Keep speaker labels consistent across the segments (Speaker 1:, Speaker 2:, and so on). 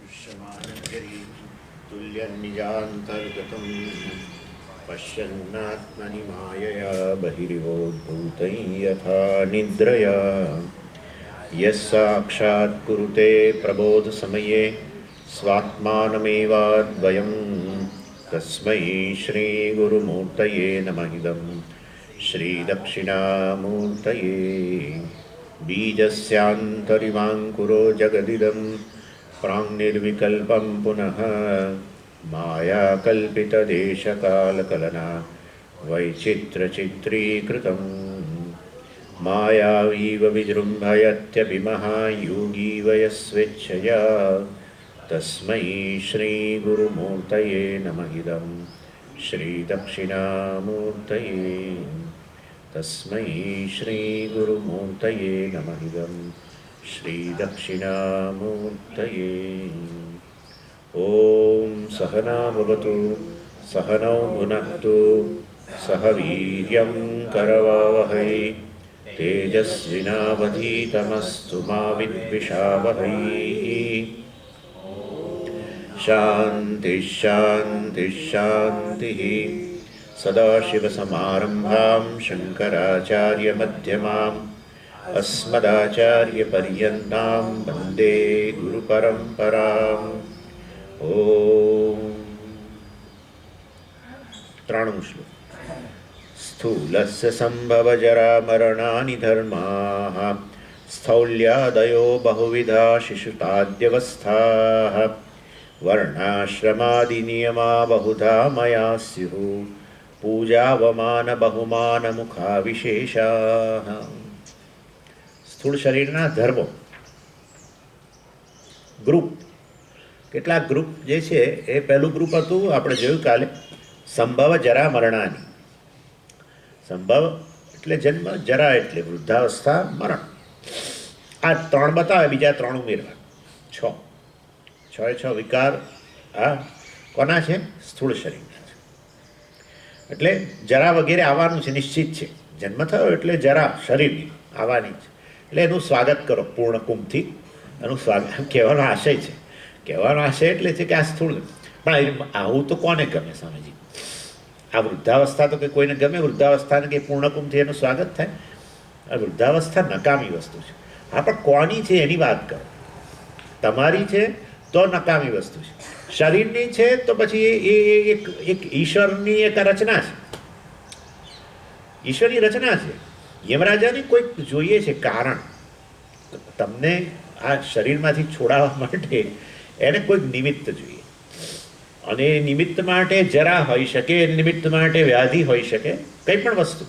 Speaker 1: दृश्यमानगिरि तुल्यनिजान्तर्गतं पश्यन्नात्मनि मायया बहिरिवोद्भूतं यथा निद्रया यः साक्षात् कुरुते प्रबोधसमये स्वात्मानमेवाद्वयं तस्मै श्रीगुरुमूर्तये नमः इदं श्रीदक्षिणामूर्तये बीजस्यान्तरिवाङ्कुरो जगदिदं प्राङ्निर्विकल्पं पुनः मायाकल्पितदेशकालकलना वैचित्रचित्रीकृतं मायावीव विजृम्भयत्यभिमः योगी वयस्वेच्छया तस्मै श्रीगुरुमूर्तये नमः इदं श्रीदक्षिणामूर्तये तस्मै श्रीगुरुमूर्तये नमः इदं श्रीदक्षिणामूर्तये। ॐ सहना भवतु सहनौ भुनक्तु सह वीर्यं करवावहै तेजस्विनावधीतमस्तु मा विद्विषावहै। शान्तिः शान्तिः शान्तिः। सदाशिवसमारम्भां शङ्कराचार्यमध्यमाम् अस्मदाचार्यपर्यन्तां वन्दे गुरुपरम्पराम्। ॐ ત્રાણું શ્લોક. સ્થૂલસ્ય સંભવજરામરણાનિ ધર્માઃ સ્થૌલ્યાદયો બહુવિધા શિશુતાદ્યવસ્થાઃ વર્ણાશ્રમાદિનિયમા બહુધા મયા સ્યુઃ પૂજાવમાન બહુમાન મુખા વિશેષાઃ. સ્થૂળ શરીરના ધર્મો ગ્રુપ, કેટલાક ગ્રુપ જે છે એ પહેલું ગ્રુપ હતું આપણે જોયું કાલે, સંભવ જરા મરણાની. સંભવ એટલે જન્મ, જરા એટલે વૃદ્ધાવસ્થા, મરણ. આ ત્રણ બતાવે, બીજા ત્રણ ઉમેરવા. છ વિકાર આ કોના છે? સ્થૂળ શરીરના છે. એટલે જરા વગેરે આવવાનું છે, નિશ્ચિત છે. જન્મ થયો એટલે જરા શરીરની આવવાની છે. એટલે એનું સ્વાગત કરો પૂર્ણ કુંભથી. એનું સ્વાગત કહેવાનો આશય છે. કહેવાનો આશય એટલે છે કે આ સ્થૂળ, પણ આવું તો કોને ગમે સ્વામીજી? આ વૃદ્ધાવસ્થા તો કે કોઈને ગમે? વૃદ્ધાવસ્થાને કે પૂર્ણ કુંભથી એનું સ્વાગત થાય? આ વૃદ્ધાવસ્થા નકામી વસ્તુ છે. હા, પણ કોની છે એની વાત કરો. તમારી છે તો નકામી વસ્તુ છે. શરીરની છે તો પછી એ એક ઈશ્વરની એક રચના છે, ઈશ્વરની રચના છે. યમરાજાની કોઈક જોઈએ છે કારણ. તમને આ શરીરમાંથી છોડાવવા માટે એને કોઈક નિમિત્ત જોઈએ, અને એ નિમિત્ત માટે જરા હોઈ શકે, નિમિત્ત માટે વ્યાધિ હોઈ શકે, કંઈ પણ વસ્તુ.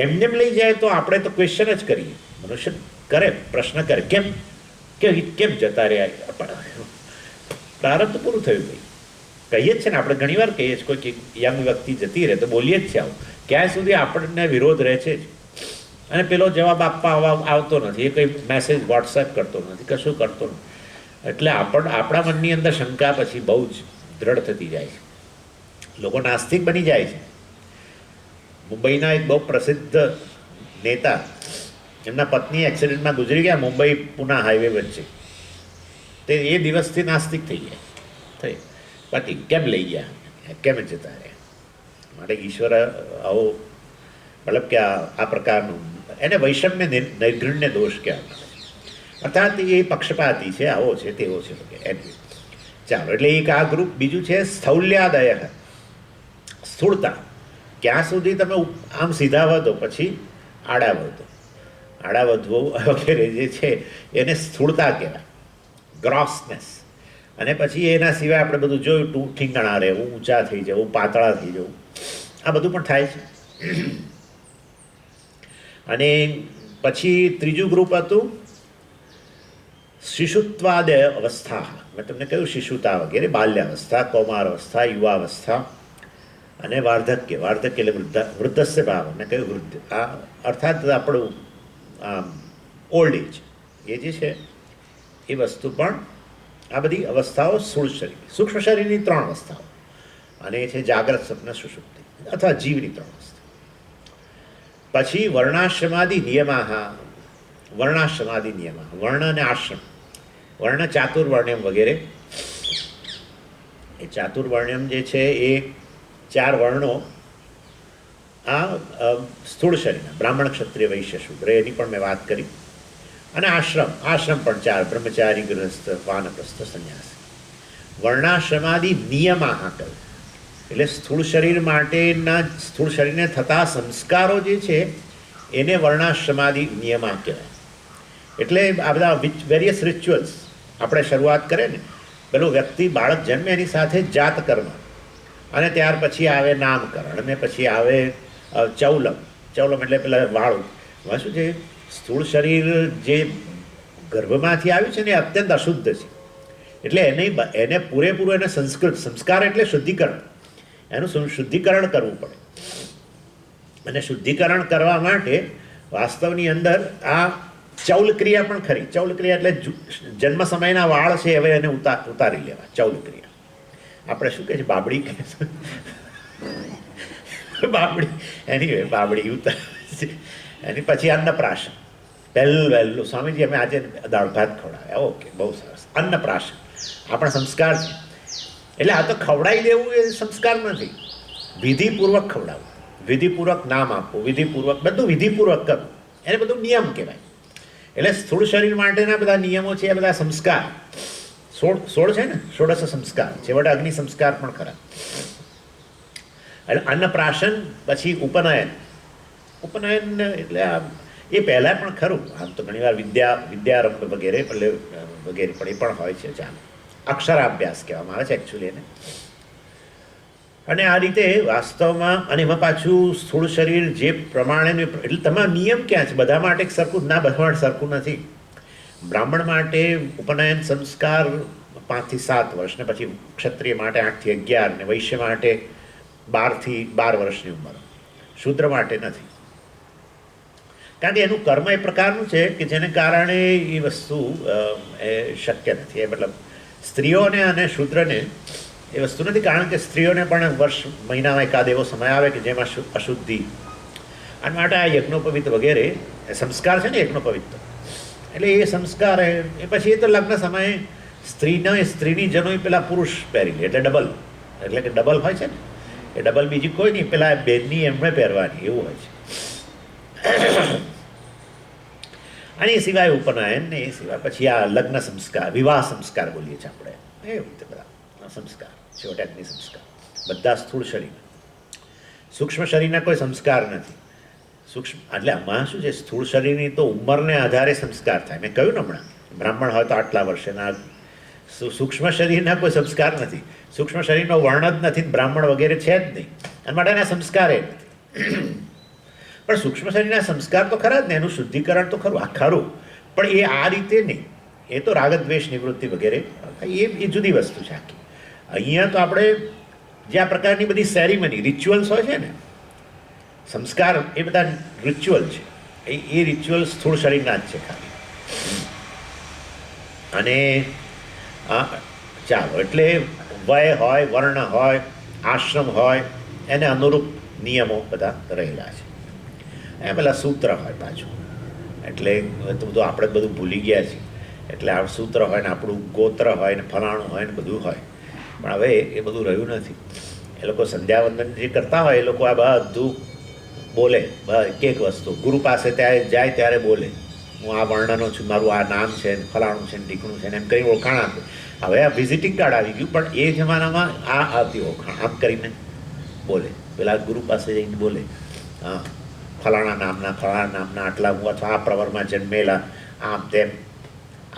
Speaker 1: એમને લઈ જાય તો આપણે તો ક્વેશ્ચન જ કરીએ. મનુષ્ય કરે, પ્રશ્ન કરે, કેમ જતા રહ્યા? પ્રારબ્ધ પૂરું થયું ભાઈ. કહીએ જ છે ને આપણે, ઘણી વાર કહીએ છીએ કોઈ યંગ વ્યક્તિ જતી રહે તો બોલીએ જ છે આવું. ક્યાં સુધી આપણને વિરોધ રહે છે જ, અને પેલો જવાબ આપવા આવતો નથી, એ કંઈ મેસેજ વોટ્સએપ કરતો નથી, કશું કરતો નથી. એટલે આપણા મનની અંદર શંકા પછી બહુ જ દ્રઢ થતી જાય છે. લોકો નાસ્તિક બની જાય છે. મુંબઈના એક બહુ પ્રસિદ્ધ નેતા, એમના પત્ની એક્સિડન્ટમાં ગુજરી ગયા મુંબઈ પુના હાઈવે વચ્ચે. તે એ દિવસથી નાસ્તિક થઈ ગયા. પતિ કેમ લઈ ગયા, કેમ જતા રહ્યા? માટે ઈશ્વર આવો, મતલબ કે આ પ્રકારનું એને વૈષમ્ય નૈર્ઘૃણ્ય દોષ કહેવામાં આવે છે. અર્થાત એ પક્ષપાતી છે, આવો છે, તેવો છે. એમ ચાલો, એટલે એક આ ગ્રુપ. બીજું છે સ્થૌલ્યાદય, સ્થૂળતા. ક્યાં સુધી તમે આમ સીધા વધો પછી આડા વધો. આડા વધવો વગેરે જે છે એને સ્થૂળતા કહેવાય, ગ્રોસનેસ. અને પછી એના સિવાય આપણે બધું જોયું, ઠીંગણા રહેવું, ઊંચા થઈ જવું, પાતળા થઈ જવું, આ બધું પણ થાય છે. અને પછી ત્રીજું ગ્રુપ હતું શિશુત્વાદય અવસ્થા. મેં તમને કહ્યું શિશુતા વગેરે, બાલ્યાવસ્થા, કૌમાર અવસ્થા, યુવાવસ્થા અને વાર્ધક્ય. વાર્ધક્ય એટલે વૃદ્ધસ્ય ભાવ. મેં કહ્યું વૃદ્ધ, આ અર્થાત આપણું ઓલ્ડ એજ, એ જે છે એ વસ્તુ પણ. આ બધી અવસ્થાઓ સ્થૂળ શરીર, સૂક્ષ્મ શરીરની ત્રણ અવસ્થાઓ, અને એ છે જાગ્રત, સ્વપ્ન, સુષુપ્તિ, અથવા જીવની ત્રણ અવસ્થા. પછી વર્ણાશ્રમાદિ નિયમા. વર્ણાશ્રમાદિ નિયમા, વર્ણ અને આશ્રમ વર્ણ ચાતુર્વર્ણ્યમ વગેરે. એ ચાતુર્વર્ણ્યમ જે છે એ 4 વર્ણો આ સ્થૂળ શરીરના બ્રાહ્મણ, ક્ષત્રિય, વૈશ્ય, શૂદ્ર એની પણ મેં વાત કરી. અને આશ્રમ પણ 4: બ્રહ્મચારી, ગૃહસ્થ, વાનપ્રસ્થ, સંન્યાસી. વર્ણાશ્રમાદિ નિયમાહ કહ્યું એટલે સ્થૂળ શરીર માટેના સ્થૂળ શરીરને થતા સંસ્કારો જે છે એને વર્ણાશ્રમાદિ નિયમા કહેવાય. એટલે આ બધા વેરિયસ રિચ્યુઅલ્સ આપણે શરૂઆત કરીએ ને, પેલું વ્યક્તિ બાળક જન્મે એની સાથે જાત કર્મ, અને ત્યાર પછી આવે નામકરણ, અને પછી આવે ચૌલમ એટલે પેલા વાળું. એમાં શું છે, સ્થૂળ શરીર જે ગર્ભમાંથી આવ્યું છે ને એ અત્યંત અશુદ્ધ છે. એટલે એને પૂરેપૂરું એને સંસ્કાર એટલે શુદ્ધિકરણ, એનું શુદ્ધિકરણ કરવું પડે. અને શુદ્ધિકરણ કરવા માટે વાસ્તવની અંદર આ ચૌલ ક્રિયા પણ ખરી. ચૌલ ક્રિયા એટલે જન્મ સમયના વાળ છે હવે એને ઉતારી લેવા, ચૌલ ક્રિયા. આપણે શું કહે છે, બાબડી કહે છે, બાબડી ઉતાર. એની પછી અન્નપ્રાશન, વહેલું સ્વામીજી અમે આજે દાળ ભાત ખવડાવ્યા. ઓકે, બહુ સરસ. અન્નપ્રાશન આપણા સંસ્કાર છે. એટલે આ તો ખવડાવી દેવું એ સંસ્કાર નથી, વિધિપૂર્વક ખવડાવવું, વિધિપૂર્વક નામ આપવું, વિધિપૂર્વક બધું વિધિપૂર્વક કરવું, એને બધું નિયમ કહેવાય. એટલે સ્થૂળ શરીર માટેના બધા નિયમો છે, એ બધા સંસ્કાર 16 છે ને, 16 સંસ્કાર, છેવટે અગ્નિ સંસ્કાર પણ ખરા. એટલે અન્નપ્રાશન પછી ઉપનયન એટલે એ પહેલાં પણ ખરું. આમ તો ઘણીવાર વિદ્યારંભ વગેરે પણ એ પણ હોય છે. ચાલો, અક્ષરાભ્યાસ કહેવામાં આવે છે એકચ્યુઅલી એને. અને આ રીતે વાસ્તવમાં, અને એમાં પાછું સ્થૂળ શરીર જે પ્રમાણેનું, એટલે તમારા નિયમ ક્યાં છે? બધા માટે સરખું ના, બધા માટે સરખું નથી. બ્રાહ્મણ માટે ઉપનયન સંસ્કાર 5 થી 7 વર્ષ, ને પછી ક્ષત્રિય માટે 8 થી 11, ને વૈશ્ય માટે 12 થી 12 વર્ષની ઉંમર. શૂદ્ર માટે નથી, કારણ કે એનું કર્મ એ પ્રકારનું છે કે જેને કારણે એ વસ્તુ એ શક્ય નથી. એ મતલબ સ્ત્રીઓને અને શૂદ્રને એ વસ્તુ નથી, કારણ કે સ્ત્રીઓને પણ મહિનામાં એકાદ એવો સમય આવે કે જેમાં અશુદ્ધિ, અને માટે આ યજ્ઞોપવિત વગેરે સંસ્કાર છે ને, યજ્ઞોપવિત. એટલે એ સંસ્કાર એ પછી એ તો લગ્ન સમયે સ્ત્રીની જનોઈ પેલા પુરુષ પહેરી લે, એટલે ડબલ, એટલે કે ડબલ હોય છે ને, એ ડબલ બીજી કોઈ નહીં, પેલા બેનની એમણે પહેરવાની, એવું હોય છે. અને એ સિવાય ઉપનયન, ને એ સિવાય પછી આ લગ્ન સંસ્કાર, વિવાહ સંસ્કાર બોલીએ છીએ આપણે, એ રીતે બધા સંસ્કાર, છેવટે અગ્નિ સંસ્કાર, બધા સ્થૂળ શરીર. સૂક્ષ્મ શરીરના કોઈ સંસ્કાર નથી. એટલે આમાં શું છે, સ્થૂળ શરીરની તો ઉંમરને આધારે સંસ્કાર થાય. મેં કહ્યું ને હમણાં, બ્રાહ્મણ હોય તો આટલા વર્ષેના. સૂક્ષ્મ શરીરના કોઈ સંસ્કાર નથી, સૂક્ષ્મ શરીરનો વર્ણ જ નથી, બ્રાહ્મણ વગેરે છે જ નહીં, અને માટેના સંસ્કાર એ નથી. પણ સૂક્ષ્મ શરીરના સંસ્કાર તો ખરા જ ને, એનું શુદ્ધિકરણ તો ખરું, આ ખરું, પણ એ આ રીતે નહીં. એ તો રાગદ્વેષ નિવૃત્તિ વગેરે એ જુદી વસ્તુ છે આખી. અહીંયા તો આપણે જે આ પ્રકારની બધી સેરેમની રિચ્યુઅલ્સ હોય છે ને, સંસ્કાર, એ બધા રિચ્યુઅલ છે. એ રિચ્યુઅલ સ્થૂળ શરીરના જ છે ખાલી. અને ચાલો, એટલે વય હોય, વર્ણ હોય, આશ્રમ હોય, એને અનુરૂપ નિયમો બધા રહેલા છે. એ પેલા સૂત્ર હોય પાછું, એટલે બધું આપણે બધું ભૂલી ગયા છીએ. એટલે આ સૂત્ર હોય ને, આપણું ગોત્ર હોય ને, ફલાણું હોય ને, બધું હોય. પણ હવે એ બધું રહ્યું નથી. એ લોકો સંધ્યાવંદન જે કરતા હોય, એ લોકો આ બધું બોલે, એક વસ્તુ ગુરુ પાસે ત્યારે જાય ત્યારે બોલે, હું આ વર્ણનો છું, મારું આ નામ છે, ફલાણું છે, ટીકણું છે, ને એમ કરી ઓળખાણ આપે. હવે આ વિઝિટિંગ કાર્ડ આવી ગયું, પણ એ જમાનામાં આ આવતી ઓળખાણ આમ કરીને બોલે, પેલા ગુરુ પાસે જઈને બોલે, હા, ફલાણા નામના આટલા હું, અથવા આ પ્રવરમાં જન્મેલા, આમ તેમ,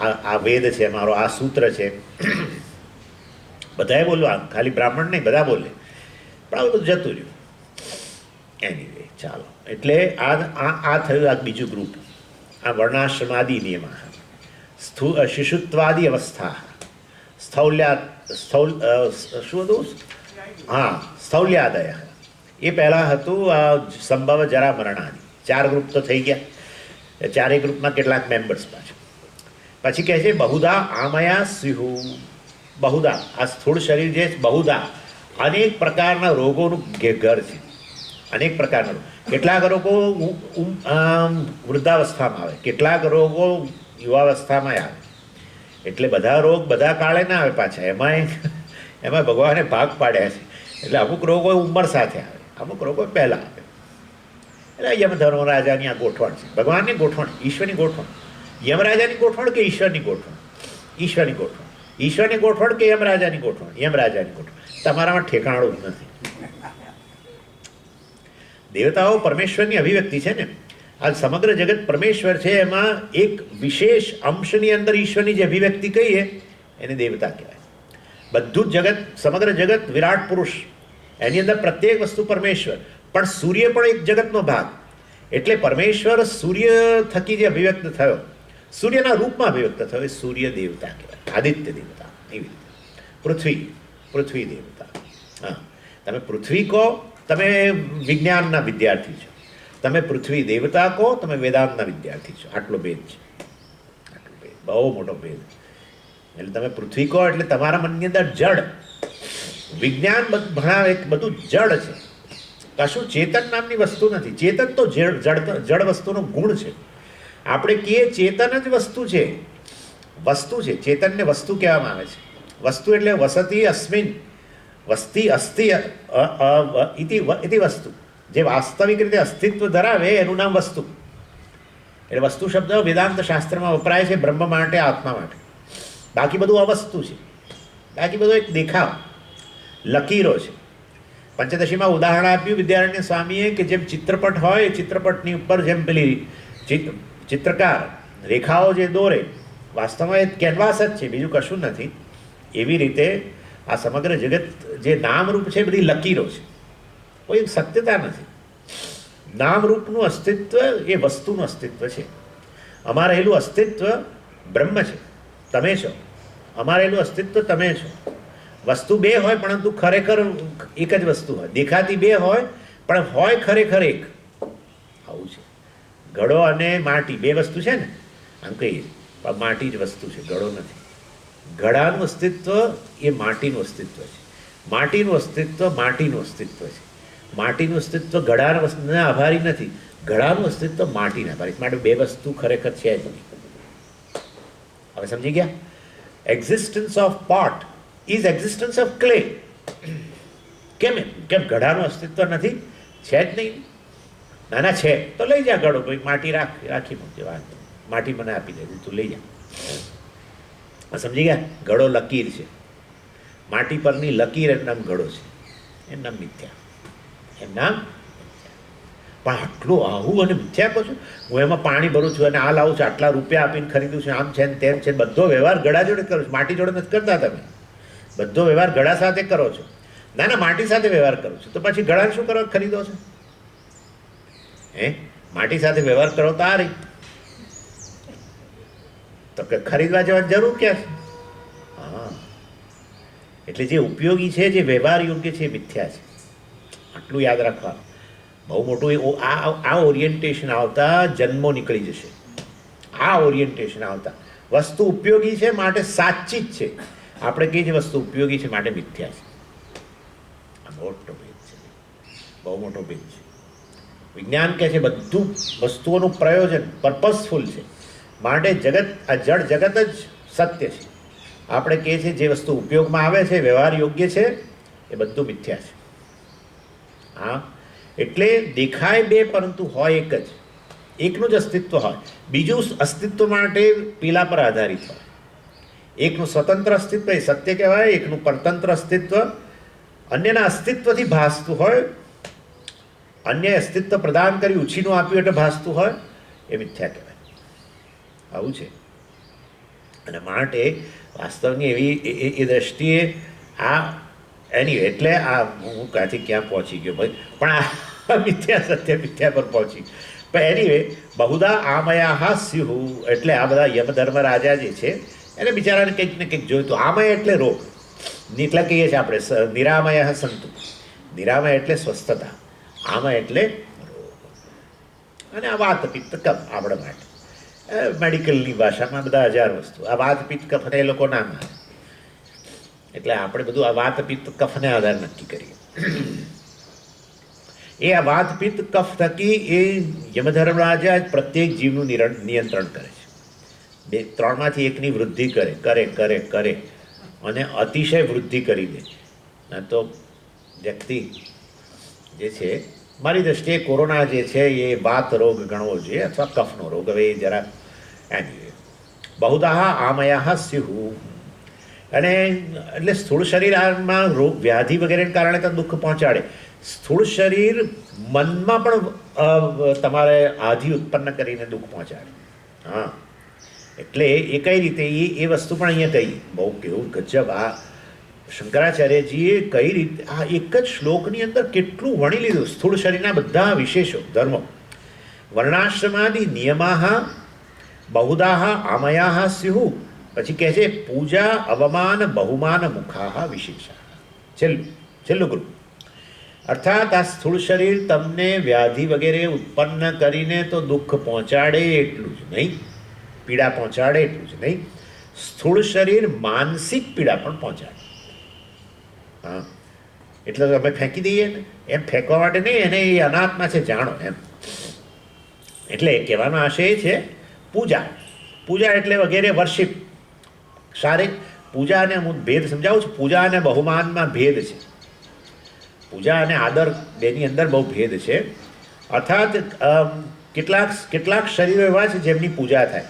Speaker 1: આ વેદ છે મારો, આ સૂત્ર છે. બધાએ બોલવા, ખાલી બ્રાહ્મણ નહીં, બધા બોલે. પણ આ બધું જતું રહ્યું. એનીવે, ચાલો, એટલે આ થયું આ બીજું ગ્રુપ. આ વર્ણાશ્રમાદિ નિયમ, શિશુત્વાદિ અવસ્થા, શું હતું? હા, સ્થૌલ્યાદય. એ પહેલાં હતું સંભવ, જરા, મરણાદિ. 4 ગ્રુપ તો થઈ ગયા. 4 ગ્રુપમાં કેટલાક મેમ્બર્સ પાછું. પછી કહે છે બહુધા આમયા સ્યુ. બહુધા, આ સ્થૂળ શરીર જે બહુધા અનેક પ્રકારના રોગોનું ઘર છે. અનેક પ્રકારના, કેટલાક રોગો વૃદ્ધાવસ્થામાં આવે, કેટલાક રોગો યુવાવસ્થામાં આવે. એટલે બધા રોગ બધા કાળે ના આવે પાછા. એમાં ભગવાને ભાગ પાડ્યા છે. એટલે અમુક રોગો ઉંમર સાથે આવે, અમુક રોગો પહેલાં આવે. એટલે યમધર્મરાજાની આ ગોઠવણ છે, ભગવાનની ગોઠવણ, ઈશ્વરની ગોઠવણ. યમરાજાની ગોઠવણ કે ઈશ્વરની ગોઠવણ? ઈશ્વરની ગોઠવણ. ઈશ્વરની ગોઠવણ કે યમરાજાની ગોઠવણ? યમરાજાની ગોઠવણ. તમારામાં ઠેકાણું જ નથી. દેવતાઓ પરમેશ્વરની અભિવ્યક્તિ છે ને. આ સમગ્ર જગત પરમેશ્વર છે, એમાં એક વિશેષ અંશની અંદર ઈશ્વરની જે અભિવ્યક્તિ કહીએ એને દેવતા કહેવાય. બધું જ જગત, સમગ્ર જગત વિરાટ પુરુષ, એની અંદર પ્રત્યેક વસ્તુ પરમેશ્વર. પણ સૂર્ય પણ એક જગતનો ભાગ. એટલે પરમેશ્વર સૂર્ય થકી જે અભિવ્યક્ત થયો, સૂર્યના રૂપમાં અભિવ્યક્ત થયો, એ સૂર્ય દેવતા કહેવાય, આદિત્ય દેવતા. એવી રીતે પૃથ્વી દેવતા. હા, તમે પૃથ્વી કહો, તમે વિજ્ઞાનના વિદ્યાર્થી છો. તમે પૃથ્વી દેવતા કહો, તમે વેદાંતના વિદ્યાર્થી છો. આટલો ભેદ છે, આટલો ભેદ, બહુ મોટો ભેદ. એટલે તમે પૃથ્વી કહો એટલે તમારા મનની અંદર જડ, વિજ્ઞાન ભણાવે બધું જડ છે, કશું ચેતન નામની વસ્તુ નથી. ચેતન તો જડ વસ્તુનો ગુણ છે. આપણે કહીએ ચેતન જ વસ્તુ છે, વસ્તુ છે. ચેતનને વસ્તુ કહેવામાં આવે છે. વસ્તુ એટલે વસતિ અસ્મિન, વસ્તી અસ્તિ ઇતિ વસ્તુ. જે વાસ્તવિક રીતે અસ્તિત્વ ધરાવે એનું નામ વસ્તુ. એટલે વસ્તુ શબ્દ વેદાંત શાસ્ત્રમાં વપરાય છે બ્રહ્મ માટે, આત્મા માટે. બાકી બધું અવસ્તુ છે, બાકી બધું એક દેખાવ, લકીરો છે. પંચદશીમાં ઉદાહરણ આપ્યું વિદ્યારણ્ય સ્વામીએ કે જેમ ચિત્રપટ હોય, ચિત્રપટની ઉપર જેમ પેલી ચિત્રકાર રેખાઓ જે દોરે, વાસ્તવમાં એ કેનવાસ જ છે, બીજું કશું નથી. એવી રીતે આ સમગ્ર જગત જે નામરૂપ છે, બધી લકીરો છે, કોઈ સત્યતા નથી. નામરૂપનું અસ્તિત્વ એ વસ્તુનું અસ્તિત્વ છે. અમારે રહેલું અસ્તિત્વ બ્રહ્મ છે, તમે છો. અમારે રહેલું અસ્તિત્વ તમે છો. વસ્તુ બે હોય પરંતુ ખરેખર એક જ વસ્તુ હોય. દેખાતી બે હોય પણ હોય ખરેખર એક. આવું છે. ઘડો અને માટી બે વસ્તુ છે ને, આમ કહીએ પણ માટી જ વસ્તુ છે, ઘડો નથી. ઘડાનું અસ્તિત્વ એ માટીનું અસ્તિત્વ છે. માટીનું અસ્તિત્વ માટીનું અસ્તિત્વ છે. માટીનું અસ્તિત્વ ઘડાના વસ્તુના આભારી નથી, ઘડાનું અસ્તિત્વ માટીના આભારી. માટે બે વસ્તુ ખરેખર છે જ નહીં. હવે સમજી ગયા? Existence of pot is existence of clay. કેમ ઘડાનું અસ્તિત્વ નથી? છે જ નહીં. નાના છે તો લઈ જા ઘડો, ભાઈ માટી રાખી મૂકજે, વાત માટી મને આપી દે, તું લઈ જા. સમજી ગયા? ઘડો લકીર છે, માટી પરની લકીર એમ નામ ઘડો છે, એમ નામ મિથ્યા, એમ નામ. પણ આટલું આવું અને મિથ્યા કહો છો. હું એમાં પાણી ભરું છું અને આ લાવું છું, આટલા રૂપિયા આપીને ખરીદું છું, આમ છે ને તેમ છે. બધો વ્યવહાર ઘડા જોડે કરો છો, માટી જોડે નથી કરતા. તમે બધો વ્યવહાર ઘડા સાથે કરો છો. ના, માટી સાથે વ્યવહાર કરો છો, તો પછી ઘડા શું કરો? ખરીદો છો? માટી સાથે વ્યવહાર કરો તો આ રહી, તો કે ખરીદવા જવાની જરૂર ક્યાં છે? હા, એટલે જે ઉપયોગી છે, જે વ્યવહાર યોગ્ય છે, એ મિથ્યા છે. આટલું યાદ રાખવાનું. બહુ મોટું આ ઓરિએન્ટેશન આવતા જન્મો નીકળી જશે. આ ઓરિએન્ટેશન આવતા વસ્તુ ઉપયોગી છે માટે સાચી જ છે. આપણે કહીએ છીએ વસ્તુ ઉપયોગી છે માટે મિથ્યા છે. આ મોટો ભેદ છે, બહુ મોટો ભેદ છે. વિજ્ઞાન કહે છે બધું વસ્તુઓનું પ્રયોજન પર્પઝફુલ છે, માટે જગત, આ જળ જગત જ સત્ય છે. આપણે કહીએ છીએ જે વસ્તુ ઉપયોગમાં આવે છે, વ્યવહાર યોગ્ય છે, એ બધું મિથ્યા છે. હા, એટલે દેખાય બે પરંતુ હોય એક જ. એકનું જ અસ્તિત્વ હોય, બીજું અસ્તિત્વ માટે પેલા પર આધારિત હોય. એકનું સ્વતંત્ર અસ્તિત્વ એ સત્ય કહેવાય, એકનું પરતંત્ર અસ્તિત્વ અન્યના અસ્તિત્વથી ભાસતું હોય, અન્ય અસ્તિત્વ પ્રદાન કરી ઉછીનું આપ્યું એટલે ભાસતું હોય, એ મિથ્યા કહેવાય. આવું છે. અને માટે વાસ્તવની એવી એ દ્રષ્ટિએ આ એની એટલે આ હું ક્યાંથી ક્યાં પહોંચી ગયો ભાઈ, પણ આ મિથ્યા સત્ય મિથ્યા પર પહોંચી. પણ એનીવે બહુધા આમયા સ્યુઃ, એટલે આ બધા યમધર્મ રાજા જે છે એને બિચારાને કંઈક ને કંઈક જોઈતું. આમય એટલે રોગ, એટલે કહીએ છીએ આપણે નિરામય સંતુ. નિરામય એટલે સ્વસ્થતા, આમય એટલે રોગ. અને આ વાત પિત્ત કફ આપણા માટે મેડિકલની ભાષામાં બધા 1000 વસ્તુ. આ વાત પિત્ત કફને એ લોકો ના માને, એટલે આપણે બધું આ વાત પિત્ત કફને આધાર નક્કી કરીએ. એ આ વાત પિત્ત કફ થકી એ યમધર્મરાજા પ્રત્યેક જીવનું નિયંત્રણ કરે છે. બે ત્રણમાંથી એકની વૃદ્ધિ કરે કરે કરે કરે અને અતિશય વૃદ્ધિ કરી દે. ના તો વ્યક્તિ જે છે, મારી દૃષ્ટિએ કોરોના જે છે એ વાત રોગ ગણવો જોઈએ અથવા કફનો રોગ. હવે એ જરા એની બહુદાહ આમયા સ્યુ, અને એટલે સ્થૂળ શરીરમાં રોગ વ્યાધિ વગેરેને કારણે તો દુઃખ પહોંચાડે. સ્થૂળ શરીર મનમાં પણ તમારે આધિ ઉત્પન્ન કરીને દુઃખ પહોંચાડે. હા, એટલે એ કઈ રીતે એ વસ્તુ પણ અહીંયા કહી. બહુ કેવું ગજબ આ શંકરાચાર્યજીએ કઈ રીતે આ એક જ શ્લોકની અંદર કેટલું વણી લીધું. સ્થૂળ શરીરના બધા વિશેષો ધર્મો, વર્ણાશ્રમાદિ નિયમાહ બહુદાહ આમયા સ્યુ. પછી કહે છે પૂજા અવમાન બહુમાન મુખાહ વિશેષા. છેલ્લું ગ્રુપ. અર્થાત આ સ્થૂળ શરીર તમને વ્યાધિ વગેરે ઉત્પન્ન કરીને તો દુઃખ પહોંચાડે એટલું જ નહીં, પીડા પહોંચાડે એટલું જ નહીં, સ્થૂળ શરીર માનસિક પીડા પણ પહોંચાડે. હા, એટલે અમે ફેંકી દઈએ ને એમ ફેંકવા માટે નહીં, એને એ અનાત્મા છે જાણો એમ. એટલે કહેવાનો આશય એ છે પૂજા. પૂજા એટલે વગેરે વર્શિપ. સારી પૂજા અને હું ભેદ સમજાવું છું. પૂજા અને બહુમાનમાં ભેદ છે. પૂજા અને આદર બેની અંદર બહુ ભેદ છે. અર્થાત કેટલાક શરીરો એવા છે જેમની પૂજા થાય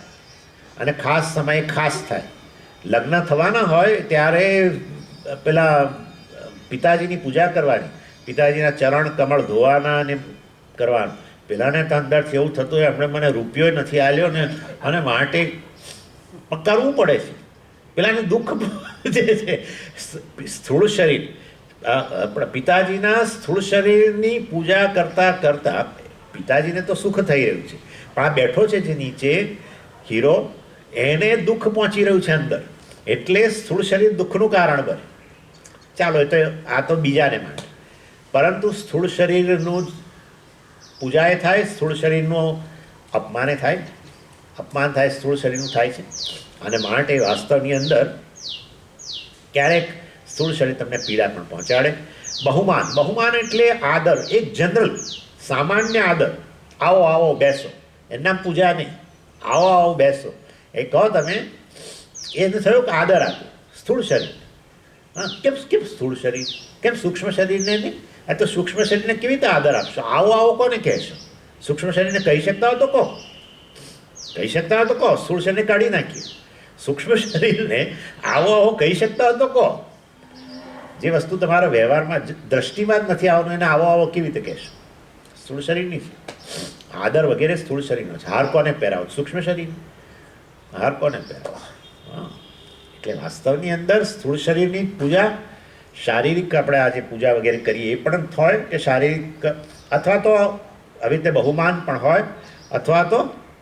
Speaker 1: અને ખાસ સમયે ખાસ થાય. લગ્ન થવાના હોય ત્યારે પેલા પિતાજીની પૂજા કરવાની, પિતાજીના ચરણ કમળ ધોવાના અને કરવાનું. પેલાને તો અંદરથી એવું થતું હોય એમણે મને રૂપિયો નથી આલ્યો ને અને માટે કરવું પડે છે. પેલાને દુઃખ જે છે સ્થૂળ શરીર, પિતાજીના સ્થૂળ શરીરની પૂજા કરતાં કરતાં પિતાજીને તો સુખ થઈ રહ્યું છે, પણ આ બેઠો છે જે નીચે હીરો, એને દુઃખ પહોંચી રહ્યું છે અંદર, એટલે સ્થૂળ શરીર દુઃખનું કારણ બને. ચાલો, એ તો આ તો બીજાને માટે, પરંતુ સ્થૂળ શરીરનું પૂજા એ થાય, સ્થૂળ શરીરનું અપમાને થાય, અપમાન થાય સ્થૂળ શરીરનું થાય છે. અને માટે વાસ્તવની અંદર ક્યારેક સ્થૂળ શરીર તમને પીડા પણ પહોંચાડે. બહુમાન, બહુમાન એટલે આદર, એક જનરલ સામાન્ય આદર. આવો આવો બેસો, એના પૂજા નહીં, આવો આવો બેસો એ કહો તમે, એને થયું કે આદર આપો. સ્થૂળ શરીર, હા, કેમ સ્થૂળ શરીર, કેમ સૂક્ષ્મ શરીરને નહીં? આ તો સૂક્ષ્મ શરીરને કેવી રીતે આદર આપશો? આવો આવો કોને કહેશો? સૂક્ષ્મ શરીરને કહી શકતા હો તો કહો, કહી શકતા હો તો કહો. સ્થૂળ શરીરને કાઢી નાખીએ. સૂક્ષ્મ શરીરને આવો આવો કહી શકતા હો તો કહો. જે વસ્તુ તમારા વ્યવહારમાં દ્રષ્ટિમાં જ નથી આવવાનું એને આવો આવો કેવી રીતે કહેશો? સ્થૂળ શરીરની છે. આદર વગેરે સ્થૂળ શરીરનો છે. હાર કોને પહેરાવો? સૂક્ષ્મ શરીર. હાર કોને પહેરાવો? હા, એટલે વાસ્તવની અંદર સ્થૂળ શરીરની પૂજા શારીરિક, આપણે આજે પૂજા વગેરે કરીએ એ પણ હોય કે શારીરિક, અથવા તો આવી રીતે બહુમાન પણ હોય, અથવા તો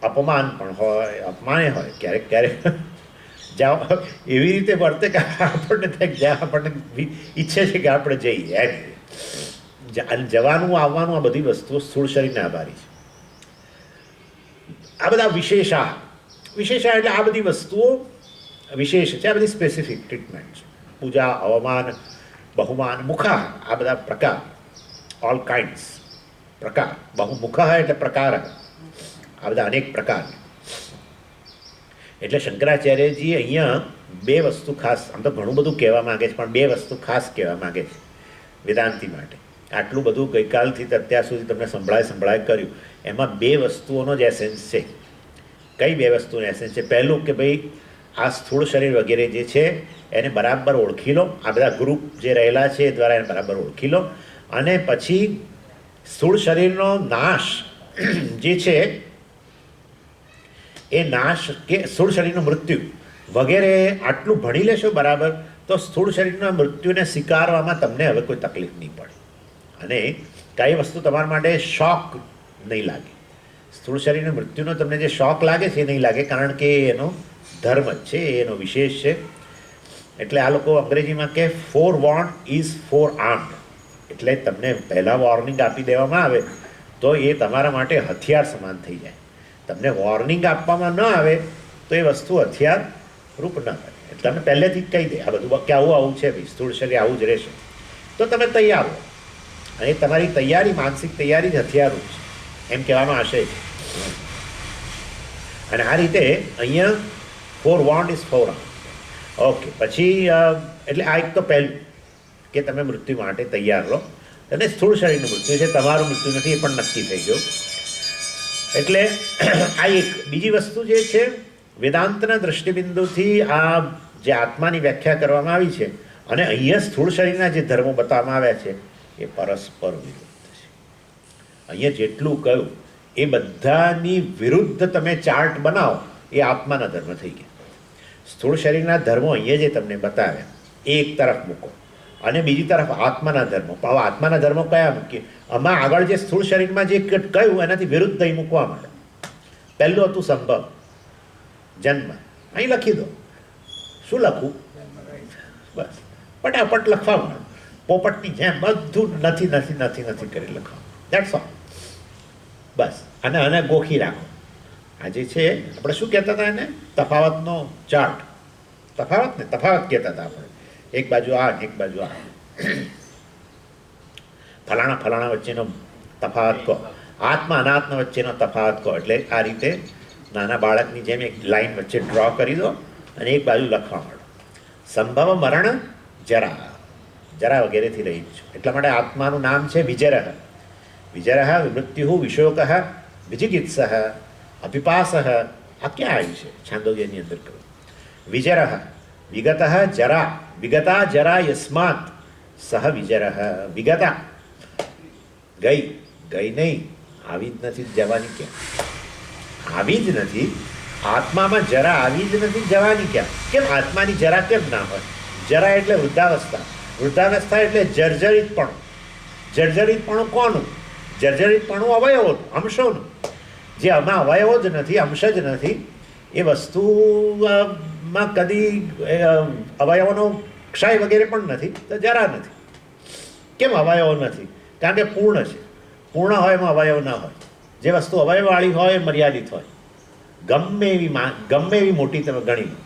Speaker 1: અપમાન પણ હોય, અપમાને હોય. ક્યારેક ક્યારેક એવી રીતે વર્તે કે આપણને થાય જ્યાં આપણને ઈચ્છે છે કે આપણે જઈએ એમ. જવાનું આવવાનું આ બધી વસ્તુઓ સ્થૂળ શરીરને આભારી છે. આ બધા વિશેષા એટલે આ બધી વસ્તુઓ વિશેષ છે. આ બધી સ્પેસિફિક ટ્રીટમેન્ટ છે. પૂજા, અવમાન, બહુમાન, મુખા, આ બધા પ્રકાર, ઓલ કાઇન્ડ્સ પ્રકાર. બહુમુખા એટલે પ્રકાર, આ બધા અનેક પ્રકાર. એટલે શંકરાચાર્યજી અહીંયા બે વસ્તુ ખાસ, આમ તો ઘણું બધું કહેવા માગે છે, પણ બે વસ્તુ ખાસ કહેવા માગે છે વેદાંતિ માટે. આટલું બધું ગઈકાલથી અત્યાર સુધી તમને સંભળાય કર્યું, એમાં બે વસ્તુઓનો જ એસેન્સ છે. કઈ બે વસ્તુનો એસેન્સ છે? પહેલું કે ભાઈ આ સ્થૂળ શરીર વગેરે જે છે એને બરાબર ઓળખી લો. આ બધા ગ્રુપ જે રહેલા છે એ દ્વારા એને બરાબર ઓળખી લો. અને પછી સ્થૂળ શરીરનો નાશ જે છે એ નાશ કે સ્થૂળ શરીરનું મૃત્યુ વગેરે આટલું ભણી લેશો બરાબર, તો સ્થૂળ શરીરના મૃત્યુને સ્વીકારવામાં તમને હવે કોઈ તકલીફ નહીં પડે. અને કઈ વસ્તુ તમારા માટે શોક નહીં લાગે. સ્થૂળ શરીરના મૃત્યુનો તમને જે શોક લાગે છે એ નહીં લાગે, કારણ કે એનો ધર્મ જ છે, એનો વિશેષ છે. એટલે આ લોકો અંગ્રેજીમાં કહે forewarned is forearmed. એટલે તમને પહેલાં વોર્નિંગ આપી દેવામાં આવે તો એ તમારા માટે હથિયાર સમાન થઈ જાય. તમને વોર્નિંગ આપવામાં ન આવે તો એ વસ્તુ હથિયાર રૂપ ન કરે. એટલે તમે પહેલેથી જ કહી દે આ બધું કે આવું છે ભાઈ, સ્થૂળ શરીર આવું જ રહેશે, તો તમે તૈયાર હો. અને તમારી તૈયારી, માનસિક તૈયારી જ હથિયાર રૂપ છે, એમ કહેવાનો આશય છે. અને આ રીતે અહીંયા 4 વોન્ડ ઇઝ 4 રાઉન્ડ. ઓકે, પછી એટલે આ એક તો પહેલું કે તમે મૃત્યુ માટે તૈયાર રહો. અને સ્થૂળ શરીરનું મૃત્યુ છે, તમારું મૃત્યુ નથી, એ પણ નક્કી થઈ ગયું. એટલે આ એક. બીજી વસ્તુ જે છે, વેદાંતના દૃષ્ટિબિંદુથી આ જે આત્માની વ્યાખ્યા કરવામાં આવી છે અને અહીંયા સ્થૂળ શરીરના જે ધર્મો બતાવવામાં આવ્યા છે એ પરસ્પર વિરુદ્ધ છે. અહીંયા જેટલું કહ્યું એ બધાની વિરુદ્ધ તમે ચાર્ટ બનાવો એ આત્માના ધર્મ થઈ ગયા. સ્થૂળ શરીરના ધર્મો અહીંયા જે તમને બતાવ્યા એ એક તરફ મૂકો અને બીજી તરફ આત્માના ધર્મો. પણ હવે આત્માના ધર્મો કયા મૂકીએ? આમાં આગળ જે સ્થૂળ શરીરમાં જે કહ્યું એનાથી વિરુદ્ધ અહીં મૂકવા માંડો. પહેલું હતું સંભવ, જન્મ. અહીં લખી દો. શું લખવું? બસ ફટાફટ લખવા માંડો. પોપટની જેમ બધું નથી નથી નથી નથી કરી લખવા. That's all. બસ. અને ગોખી રાખો. આ જે છે આપણે શું કહેતા હતા એને? તફાવતનો ચાર્ટ. તફાવત ને તફાવત કહેતા હતા આપણે. એક બાજુ આ એક બાજુ આ. ફલાણા ફલાણા વચ્ચેનો તફાવત કહો, આત્મા અનાત્મા વચ્ચેનો તફાવત કહો. એટલે આ રીતે નાના બાળકની જેમ એક લાઈન વચ્ચે ડ્રો કરી દો અને એક બાજુ લખવા માંડો. સંભવ, મરણ, જરા. જરા વગેરેથી રહી છું. એટલા માટે આત્માનું નામ છે વિજરહ. વિજરહ, મૃત્યુ, વિશોક, વિજિગિત્સ, અપિપાસ. આ ક્યાં આવ્યું છે? છાંદોગ્યની અંદર કહ્યું. વિજરહ, વિગત, જરા. વિગતા જરા યસ્માત સહ વિજરહ. વિગતા ગઈ, ગઈ નહીં, આવી જ નથી, જવાની ક્યાં? આવી જ નથી. આત્મામાં જરા આવી જ નથી, જવાની ક્યાં? કેમ આત્માની જરા કેમ ના હોય? જરા એટલે વૃદ્ધાવસ્થા. વૃદ્ધાવસ્થા એટલે જર્જરિતપણું. જર્જરિતપણું કોનું? જર્જરિતપણું અવયવોનું, અંશોનું. જે આમાં અવયવો જ નથી, અંશ જ નથી, એ વસ્તુમાં કદી અવયવોનો ક્ષય વગેરે પણ નથી, તો જરા નથી. કેમ અવયવો નથી? કારણ કે પૂર્ણ છે. પૂર્ણ હોય એમાં અવયવ ના હોય. જે વસ્તુ અવયવવાળી હોય એ મર્યાદિત હોય. ગમે એવી મોટી તમે ગણી લો.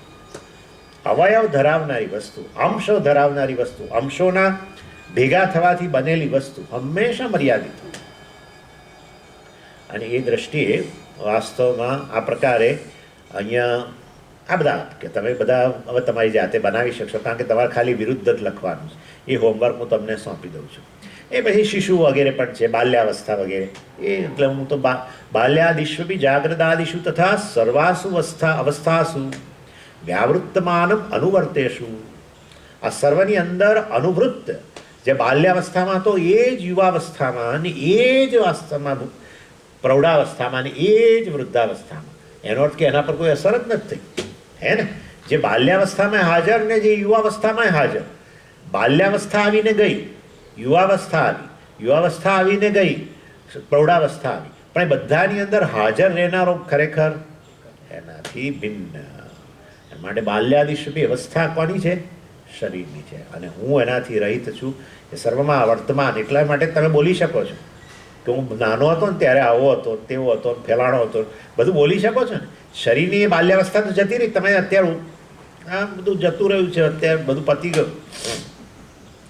Speaker 1: અવયવ ધરાવનારી વસ્તુ, અંશો ધરાવનારી વસ્તુ, અંશોના ભેગા થવાથી બનેલી વસ્તુ હંમેશા મર્યાદિત હોય. અને એ દ્રષ્ટિએ વાસ્તવમાં આ પ્રકારે અહીંયા આ બધા કે તમે બધા હવે તમારી જાતે બનાવી શકશો, કારણ કે તમારે ખાલી વિરુદ્ધ જ લખવાનું છે. એ હોમવર્ક હું તમને સોંપી દઉં છું. એ પછી શિશુ વગેરે પણ છે, બાલ્યાવસ્થા વગેરે. એ એટલે હું તો બાલ્યાદિશુ બી જાગ્રદાદિશુ તથા સર્વાસુ અવસ્થાસુ વ્યાવૃત્તમાનમ અનુવર્તેશુ. આ સર્વની અંદર અનુવૃત્ત, જે બાલ્યાવસ્થામાં તો એ જ યુવાવસ્થામાં અને એ જ વાસ્તવમાં પ્રૌઢાવસ્થામાં અને એ જ વૃદ્ધાવસ્થામાં. એનો અર્થ કે એના પર કોઈ અસર જ નથી થઈ, હે ને? જે બાલ્યાવસ્થામાં હાજર ને જે યુવાવસ્થામાં હાજર. બાલ્યાવસ્થા આવીને ગઈ, યુવાવસ્થા આવી, યુવાવસ્થા આવીને ગઈ, પ્રૌઢાવસ્થા આવી, પણ એ બધાની અંદર હાજર રહેનારો ખરેખર એનાથી ભિન્ન. માટે બાલ્યાદિશી અવસ્થા કોની છે? શરીરની છે. અને હું એનાથી રહિત છું. એ સર્વમાં વર્તમાન. એટલા માટે તમે બોલી શકો છો કે હું નાનો હતો ને ત્યારે આવો હતો, તેવો હતો, ફેલાણો હતો, બધું બોલી શકો છો ને. શરીરની એ બાલ્યાવસ્થા તો જતી રહી. તમે અત્યારે આ બધું જતું રહ્યું છે, અત્યારે બધું પતી ગયું,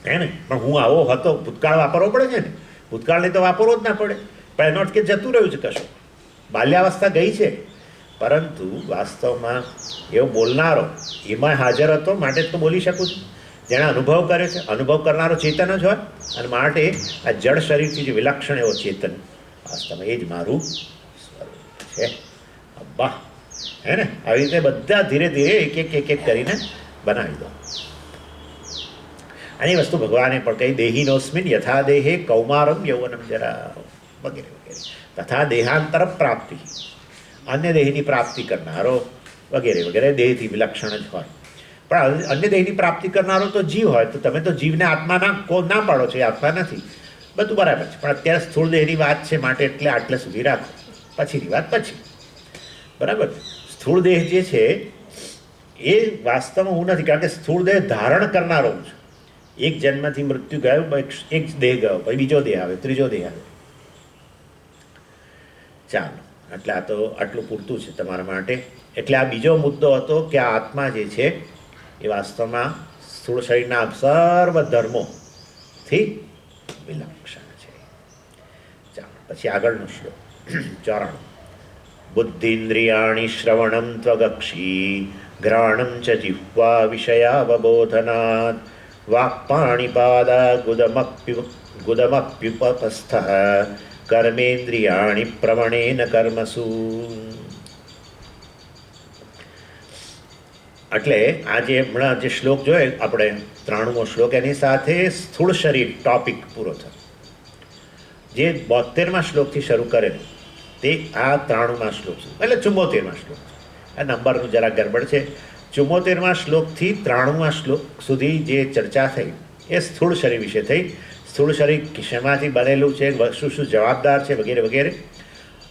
Speaker 1: હે ને? પણ હું આવો હતો, ભૂતકાળ વાપરવો પડે છે ને. ભૂતકાળને તો વાપરવો જ ના પડે. પણ એનો અર્થ કે જતું રહ્યું છે કશું. બાલ્યાવસ્થા ગઈ છે, પરંતુ વાસ્તવમાં એવો બોલનારો એમાં હાજર હતો, માટે જ તો બોલી શકું છું. જેણે અનુભવ કર્યો છે, અનુભવ કરનારો ચેતન જ હોય. અને માટે આ જળ શરીરથી જે વિલક્ષણ એવો ચેતન, વાસ્તવમાં એ જ મારું સ્વરૂપ છે. અબ્બા, હે ને? આવી રીતે બધા ધીરે ધીરે એક એક કરીને બનાવી દો. અને એ વસ્તુ ભગવાને પણ કહી, દેહિનોસ્મિન યથા દેહે કૌમારમ યૌવનમ જરા વગેરે વગેરે. તથા દેહાંતર પ્રાપ્તિ, અન્ય દેહની પ્રાપ્તિ કરનારો વગેરે વગેરે દેહથી વિલક્ષણ જ હોય. પણ અન્ય દેહની પ્રાપ્તિ કરનારો તો જીવ હોય, તો તમે તો જીવને આત્મા ના પાડો છો. એ આત્મા નથી, બધું બરાબર છે. પણ અત્યારે સ્થૂળ દેહની વાત છે, માટે એટલે આટલે સુધી રાખો. પછીની વાત પછી, બરાબર. સ્થૂળ દેહ જે છે એ વાસ્તવમાં હું નથી, કારણ કે સ્થૂળ દેહ ધારણ કરનારો હું છું. એક જન્મથી મૃત્યુ ગયો, એક દેહ ગયો, પછી બીજો દેહ આવે, ત્રીજો દેહ આવે. ચાલો, એટલે આ તો આટલું પૂરતું છે તમારા માટે. એટલે આ બીજો મુદ્દો હતો કે આ આત્મા જે છે એ વાસ્તવમાં સ્થૂળ શરીરના સર્વ ધર્મોથી વિલક્ષણ છે. ચાલો, પછી આગળનો શ્લોક 94. બુદ્ધિન્દ્રિયાણી શ્રવણમ ત્વગક્ષી ઘ્રાણમ ચ જિહ્વા વિષયાવબોધનાદ વાક્પાણીપાદા ગુદમપ્યુપસ્થઃ કર્મેન્દ્રિયાણિ પ્રવણેન કર્મસુ. એટલે આ જે હમણાં જે શ્લોક જોઈએ આપણે 93મો શ્લોક, એની સાથે સ્થૂળ શરીર ટોપિક પૂરો થયો. જે 72મા શ્લોકથી શરૂ કરેલું તે આ 93મા શ્લોક છે, એટલે 74મા શ્લોક છે. આ નંબરનું જરા ગડબડ છે. 74મા શ્લોકથી 93મા શ્લોક સુધી જે ચર્ચા થઈ એ સ્થૂળ શરીર વિશે થઈ. સ્થૂળ શરીર શેમાંથી બનેલું છે, શું શું જવાબદાર છે, વગેરે વગેરે.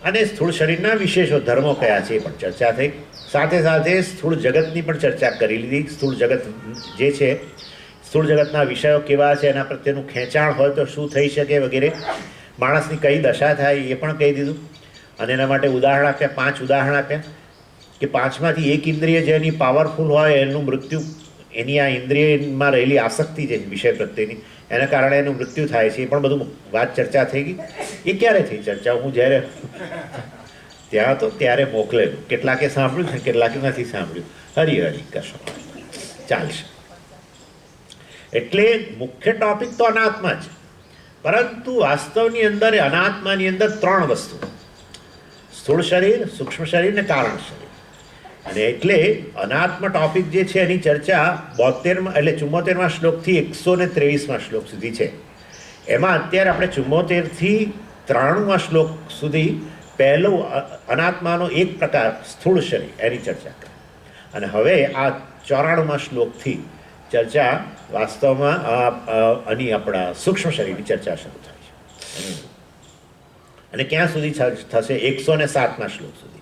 Speaker 1: અને સ્થૂળ શરીરના વિશેષો ધર્મો કયા છે એ પણ ચર્ચા થઈ. સાથે સાથે સ્થૂળ જગતની પણ ચર્ચા કરી લીધી. સ્થૂળ જગત જે છે, સ્થૂળ જગતના વિષયો કેવા છે, એના પ્રત્યેનું ખેંચાણ હોય તો શું થઈ શકે વગેરે, માણસની કઈ દશા થાય એ પણ કહી દીધું. અને એના માટે ઉદાહરણ આપ્યા, 5 ઉદાહરણ આપ્યા કે 5માંથી એક ઇન્દ્રિય જેની પાવરફુલ હોય એનું મૃત્યુ, એની આ ઇન્દ્રિયમાં રહેલી આસક્તિ છે વિષય પ્રત્યેની, એના કારણે એનું મૃત્યુ થાય છે. એ પણ બધું વાત ચર્ચા થઈ ગઈ. એ ક્યારે થઈ ચર્ચા? હું જ્યારે ત્યાં તો ત્યારે મોકલેલું. કેટલાકે સાંભળ્યું છે, કેટલાકે નથી સાંભળ્યું. હરી કશો ચાલશે. એટલે મુખ્ય ટોપિક તો અનાત્મા છે, પરંતુ વાસ્તવની અંદર અનાત્માની અંદર 3 વસ્તુ: સ્થૂળ શરીર, સૂક્ષ્મ શરીર ને કારણ શરીર. અને એટલે અનાત્મ ટોપિક જે છે એની ચર્ચા 72માં એટલે 74મા શ્લોકથી 123મા શ્લોક સુધી છે. એમાં અત્યારે આપણે 74થી 93મા શ્લોક સુધી પહેલો અનાત્માનો એક પ્રકાર સ્થૂળ શરીર એની ચર્ચા કરી. અને હવે આ 94મા શ્લોકથી ચર્ચા વાસ્તવમાં આપણા સૂક્ષ્મ શરીરની ચર્ચા શરૂ થાય છે. અને ક્યાં સુધી થશે? 107મા શ્લોક સુધી.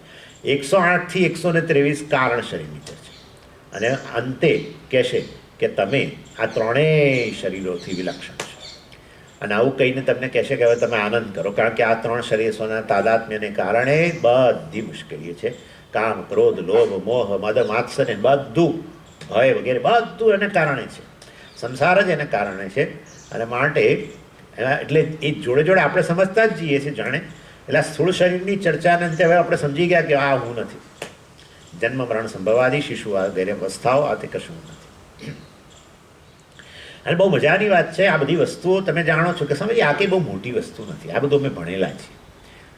Speaker 1: 108થી 123 કારણ શરીરની ચર્ચા. અને અંતે કહેશે કે તમે આ 3 શરીરોથી વિલક્ષણ છો. અને આવું કહીને તમને કહેશે કે હવે તમે આનંદ કરો, કારણ કે આ 3 શરીરોના તાદાત્મ્યને કારણે બધી મુશ્કેલીઓ છે. કામ, ક્રોધ, લોભ, મોહ, મદ, માત્સર્ય, બધું ભય વગેરે બધું એને કારણે છે. સંસાર જ એને કારણે છે. અને માટે એટલે એ જોડે જોડે આપણે સમજતા જ જઈએ છીએ જાણે. એટલે સ્થૂળ શરીરની ચર્ચાને અંતે હવે આપણે સમજી ગયા કે આ હું નથી. જન્મ મરણ સંભવાદી શિશુ વગેરે અવસ્થાઓ આ તે કશું નથી. અને બહુ મજાની વાત છે, આ બધી વસ્તુઓ તમે જાણો છો કે સમજ આ કંઈ બહુ મોટી વસ્તુ નથી. આ બધું અમે ભણેલા છીએ,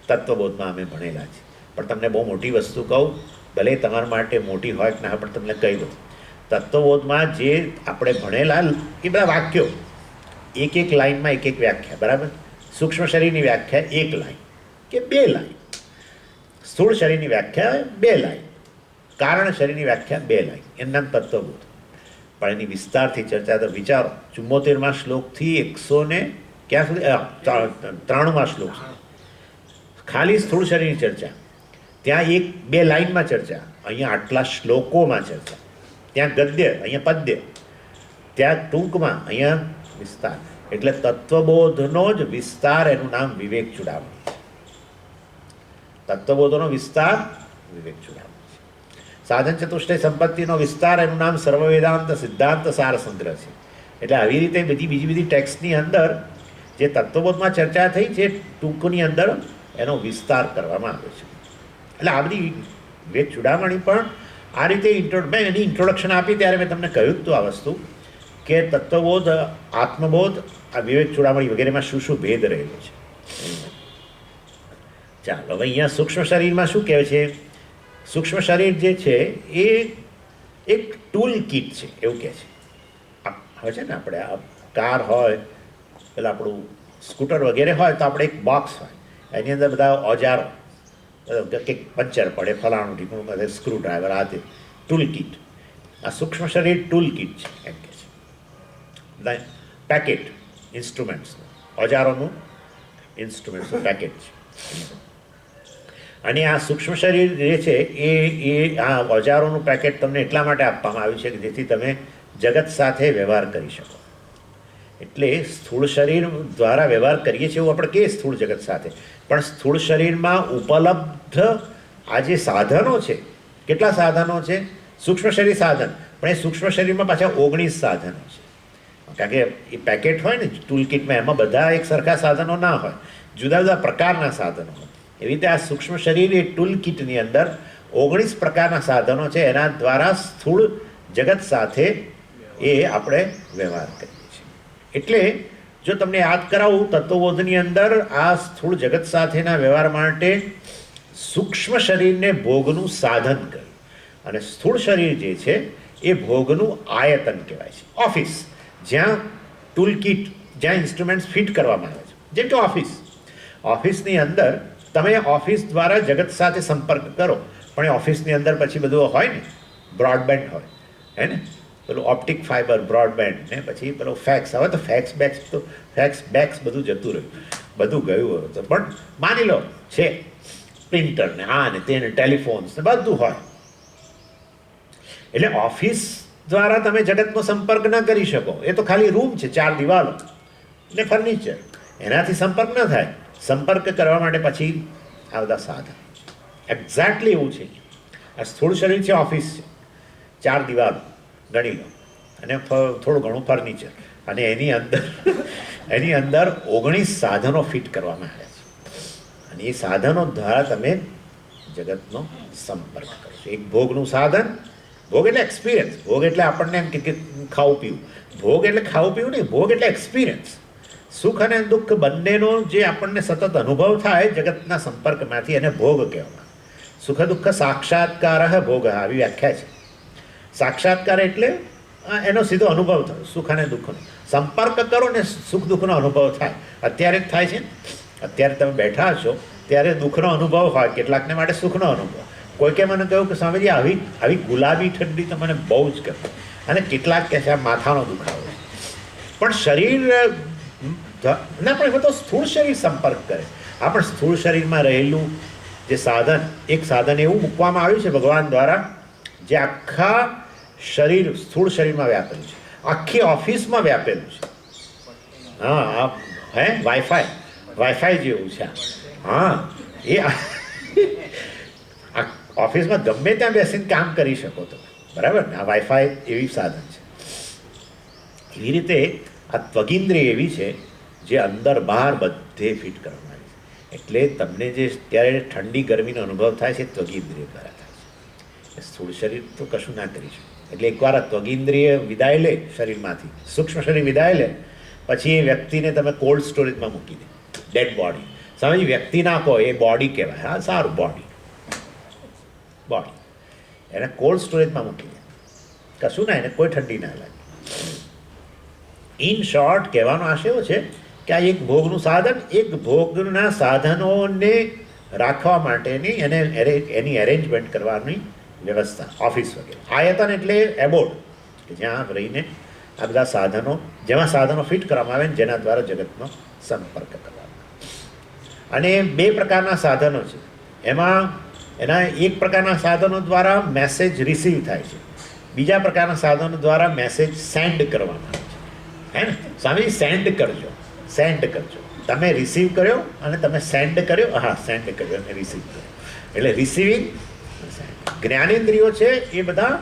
Speaker 1: તત્વબોધમાં અમે ભણેલા છીએ. પણ તમને બહુ મોટી વસ્તુ કહું, ભલે તમારા માટે મોટી હોય કે ના, પણ તમને કહી દઉં. તત્વબોધમાં જે આપણે ભણેલા એ બધા વાક્યો, એક લાઈનમાં એક વ્યાખ્યા, બરાબર. સૂક્ષ્મ શરીરની વ્યાખ્યા 1 લાઈન કે 2 લાઈન, સ્થૂળ શરીરની વ્યાખ્યા 2 લાઈન, કારણ શરીરની વ્યાખ્યા 2 લાઈન. એનું નામ તત્વબોધ. પણ એની વિસ્તારથી ચર્ચા તો વિચારો. 74મા શ્લોકથી 100 ક્યાં સુધી 93મા શ્લોક સુધી ખાલી સ્થૂળ શરીરની ચર્ચા. ત્યાં 1-2 લાઈનમાં ચર્ચા, અહીંયા આટલા શ્લોકોમાં ચર્ચા. ત્યાં ગદ્ય, અહીંયા પદ્ય, ત્યાં ટૂંકમાં, અહીંયા વિસ્તાર. એટલે તત્વબોધનો જ વિસ્તાર, એનું નામ વિવેક ચૂડામણી છે. તત્વબોધનો વિસ્તાર વિવેક ચૂડામણી છે. સાધન ચતુષ્ટય સંપત્તિનો વિસ્તાર, એનું નામ સર્વ વેદાંત સિદ્ધાંત સાર સંગ્રહ છે. એટલે આવી રીતે બીજી બધી ટેક્સ્ટની અંદર જે તત્વબોધમાં ચર્ચા થઈ છે, ટૂંકની અંદર એનો વિસ્તાર કરવામાં આવ્યો છે. એટલે આ બધી વિવેક ચૂડામણી પણ આ રીતે મેં એની ઇન્ટ્રોડક્શન આપી ત્યારે મેં તમને કહ્યું હતું આ વસ્તુ કે તત્વબોધ, આત્મબોધ, આ વિવેક ચૂડામણી વગેરેમાં શું શું ભેદ રહેલો છે. ચાલો હવે અહીંયા સૂક્ષ્મ શરીરમાં શું કહે છે? સૂક્ષ્મ શરીર જે છે એ એક ટૂલ કીટ છે એવું કહે છે. હવે છે ને આપણે આ કાર હોય, પેલા આપણું સ્કૂટર વગેરે હોય તો આપણે એક બોક્સ હોય, એની અંદર બધા ઓજારો, કંઈક પંચર પડે, ફલાણું ઢીકણું, સ્ક્રૂ ડ્રાઈવર, આ તે ટૂલ કીટ. આ સૂક્ષ્મ શરીર ટૂલ કીટ છે એમ કે છે. પેકેટ ઇન્સ્ટ્રુમેન્ટ્સનું, ઓજારોનું ઇન્સ્ટ્રુમેન્ટ્સનું પેકેટ છે. અને આ સૂક્ષ્મ શરીર જે છે એ આ ઓજારોનું પેકેટ તમને એટલા માટે આપવામાં આવ્યું છે કે જેથી તમે જગત સાથે વ્યવહાર કરી શકો. એટલે સ્થૂળ શરીર દ્વારા વ્યવહાર કરીએ છીએ એવું આપણે કહીએ સ્થૂળ જગત સાથે, પણ સ્થૂળ શરીરમાં ઉપલબ્ધ આ જે સાધનો છે, કેટલા સાધનો છે? સૂક્ષ્મ શરીર સાધન, પણ એ સૂક્ષ્મ શરીરમાં પાછા 19 સાધનો છે. કારણ કે એ પેકેટ હોય ને ટૂલ કિટમાં, એમાં બધા એક સરખા સાધનો ના હોય, જુદા જુદા પ્રકારના સાધનો હોય. એવી રીતે આ સૂક્ષ્મ શરીર એ ટૂલ કિટની અંદર 19 પ્રકારના સાધનો છે, એના દ્વારા સ્થૂળ જગત સાથે એ આપણે વ્યવહાર કરીએ છીએ. એટલે જો તમને યાદ કરાવું, તત્વબોધની અંદર આ સ્થૂળ જગત સાથેના વ્યવહાર માટે સૂક્ષ્મ શરીરને ભોગનું સાધન કર્યું, અને સ્થૂળ શરીર જે છે એ ભોગનું આયતન કહેવાય છે. ઓફિસ, જ્યાં ટૂલ કિટ, જ્યાં ઇન્સ્ટ્રુમેન્ટ્સ ફિટ કરવામાં આવે છે, જેમ કે ઓફિસની અંદર તમે ઓફિસ દ્વારા જગત સાથે સંપર્ક કરો, પણ એ ઓફિસની અંદર પછી બધું હોય ને, બ્રોડબેન્ડ હોય, હે ને, પેલું ઓપ્ટિક ફાઇબર બ્રોડબેન્ડ ને પછી પેલો ફેક્સ. હવે તો ફેક્સ બેક્સ બધું જતું રહ્યું, બધું ગયું હવે તો. પણ માની લો છે પ્રિન્ટર ને આ ને તેને ટેલિફોન્સ ને બધું હોય. એટલે ઓફિસ દ્વારા તમે જગતનો સંપર્ક ન કરી શકો. એ તો ખાલી રૂમ છે, 4 દિવાલો ને ફર્નિચર, એનાથી સંપર્ક ન થાય. સંપર્ક કરવા માટે પછી આ બધા સાધન. એક્ઝેક્ટલી એવું છે. આ સ્થૂળ શરીર છે, ઓફિસ છે, 4 દિવાલો ગણી લો, અને થોડું ઘણું ફર્નિચર, અને એની અંદર 19 સાધનો ફિટ કરવામાં આવ્યા છે. અને એ સાધનો દ્વારા તમે જગતનો સંપર્ક કરો છો. એક ભોગનું સાધન. ભોગ એટલે એક્સપિરિયન્સ. ભોગ એટલે આપણને એમ કે ખાવું પીવું. ભોગ એટલે ખાવું પીવું નહીં, ભોગ એટલે એક્સપિરિયન્સ. સુખ અને દુઃખ બંનેનો જે આપણને સતત અનુભવ થાય જગતના સંપર્કમાંથી, એને ભોગ કહેવામાં. સુખ દુઃખ સાક્ષાત્કાર ભોગ, આવી વ્યાખ્યા છે. સાક્ષાત્કાર એટલે એનો સીધો અનુભવ થયો, સુખ અને દુઃખનો. સંપર્ક કરો ને સુખ દુઃખનો અનુભવ થાય. અત્યારે જ થાય છે. અત્યારે તમે બેઠા છો ત્યારે દુઃખનો અનુભવ હોય, કેટલાકને માટે સુખનો અનુભવ. કોઈકે મને કહ્યું કે સ્વામીજી આવી ગુલાબી ઠંડી તો મને બહુ જ ગમે, અને કેટલાક કહે છે આ માથાનો દુખાવો. પણ શરીર ના, પણ એમાં તો સ્થૂળ શરીર સંપર્ક કરે. આ પણ સ્થૂળ શરીરમાં રહેલું જે સાધન, એક સાધન એવું મૂકવામાં આવ્યું છે ભગવાન દ્વારા, જે આખા શરીર, સ્થૂળ શરીરમાં વ્યાપેલું છે, આખી ઓફિસમાં વ્યાપેલું છે. હા, હે વાઈફાઈ જેવું છે. હા, એ ઓફિસમાં ગમે ત્યાં બેસીને કામ કરી શકો તમે, બરાબર ને. આ વાઈફાઈ એવી સાધન છે. એવી રીતે આ ત્વગિન્દ્રિય એવી છે જે અંદર બહાર બધે ફિટ કરવામાં આવી છે. એટલે તમને જે ત્યારે ઠંડી ગરમીનો અનુભવ થાય છે, ત્વગિન્દ્રિય દ્વારા થાય છે. સ્થૂળ શરીર તો કશું ના કરી શકે. એટલે એકવાર આ ત્વગિન્દ્રિય વિદાય લે શરીરમાંથી, સૂક્ષ્મ શરીર વિદાય લે, પછી એ વ્યક્તિને તમે કોલ્ડ સ્ટોરેજમાં મૂકી દે. Dead body. સમજ, વ્યક્તિ ના કહો, એ બોડી કહેવાય. હા, સારું, બોડી એને કોલ્ડ સ્ટોરેજમાં મૂકી દે. કશું ના, એને કોઈ ઠંડી ના લાગે. ઇન શોર્ટ કહેવાનો આશય એવો છે કે આ એક ભોગનું સાધન, એક ભોગના સાધનોને રાખવા માટેની એની એરેન્જમેન્ટ કરવાની વ્યવસ્થા, ઓફિસ વગેરે. આયતન એટલે એબોર્ડ, કે જ્યાં રહીને આ બધા સાધનો, જેમાં સાધનો ફિટ કરવામાં આવે ને જેના દ્વારા જગતનો સંપર્ક કરવામાં આવે. અને 2 પ્રકારના સાધનો છે. એના એક પ્રકારના સાધનો દ્વારા મેસેજ રિસીવ થાય છે, બીજા પ્રકારના સાધનો દ્વારા મેસેજ સેન્ડ કરવામાં આવે છે. હે ને સ્વામી, સેન્ડ કરજો. તમે રિસીવ કર્યો અને તમે સેન્ડ કર્યો. હા, સેન્ડ કર્યો અને રિસીવ કર્યો, એટલે રિસીવિંગ. જ્ઞાનેન્દ્રિયો છે એ બધા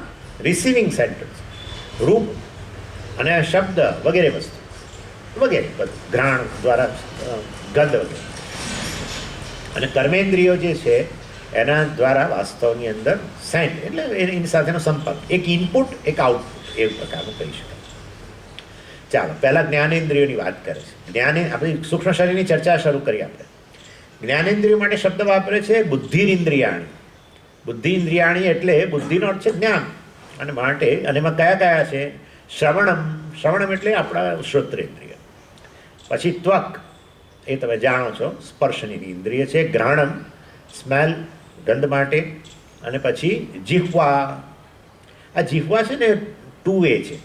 Speaker 1: રિસીવિંગ સેન્ટર છે. રૂપ અને શબ્દ વગેરે વસ્તુ વગેરે બધું, ઘ્રાણ દ્વારા ગંધ વગેરે. અને કર્મેન્દ્રિયો જે છે એના દ્વારા વાસ્તવની અંદર સેન્ડ, એટલે એની સાથેનો સંપર્ક. એક ઇનપુટ, એક આઉટપુટ, એ પ્રકારનું કહી શકાય. ચાલો, પહેલાં જ્ઞાનેન્દ્રિયોની વાત કરે છે. આપણી સૂક્ષ્મ શરીરની ચર્ચા શરૂ કરી આપણે. જ્ઞાનેન્દ્રિયો માટે શબ્દ વાપરે છે બુદ્ધિરિન્દ્રિયાણી. બુદ્ધિઇન્દ્રિયાણી એટલે બુદ્ધિનો અર્થ છે જ્ઞાન, અને માટે, અને એમાં કયા છે? શ્રવણમ એટલે આપણા શ્રોત્રેન્દ્રિય. પછી ત્વક, એ તમે જાણો છો, સ્પર્શની ઇન્દ્રિય છે. ઘ્રાણમ, સ્મેલ, ગંધ માટે. અને પછી જીહ્વા. આ જીહ્વા છે ને 2 વે છે,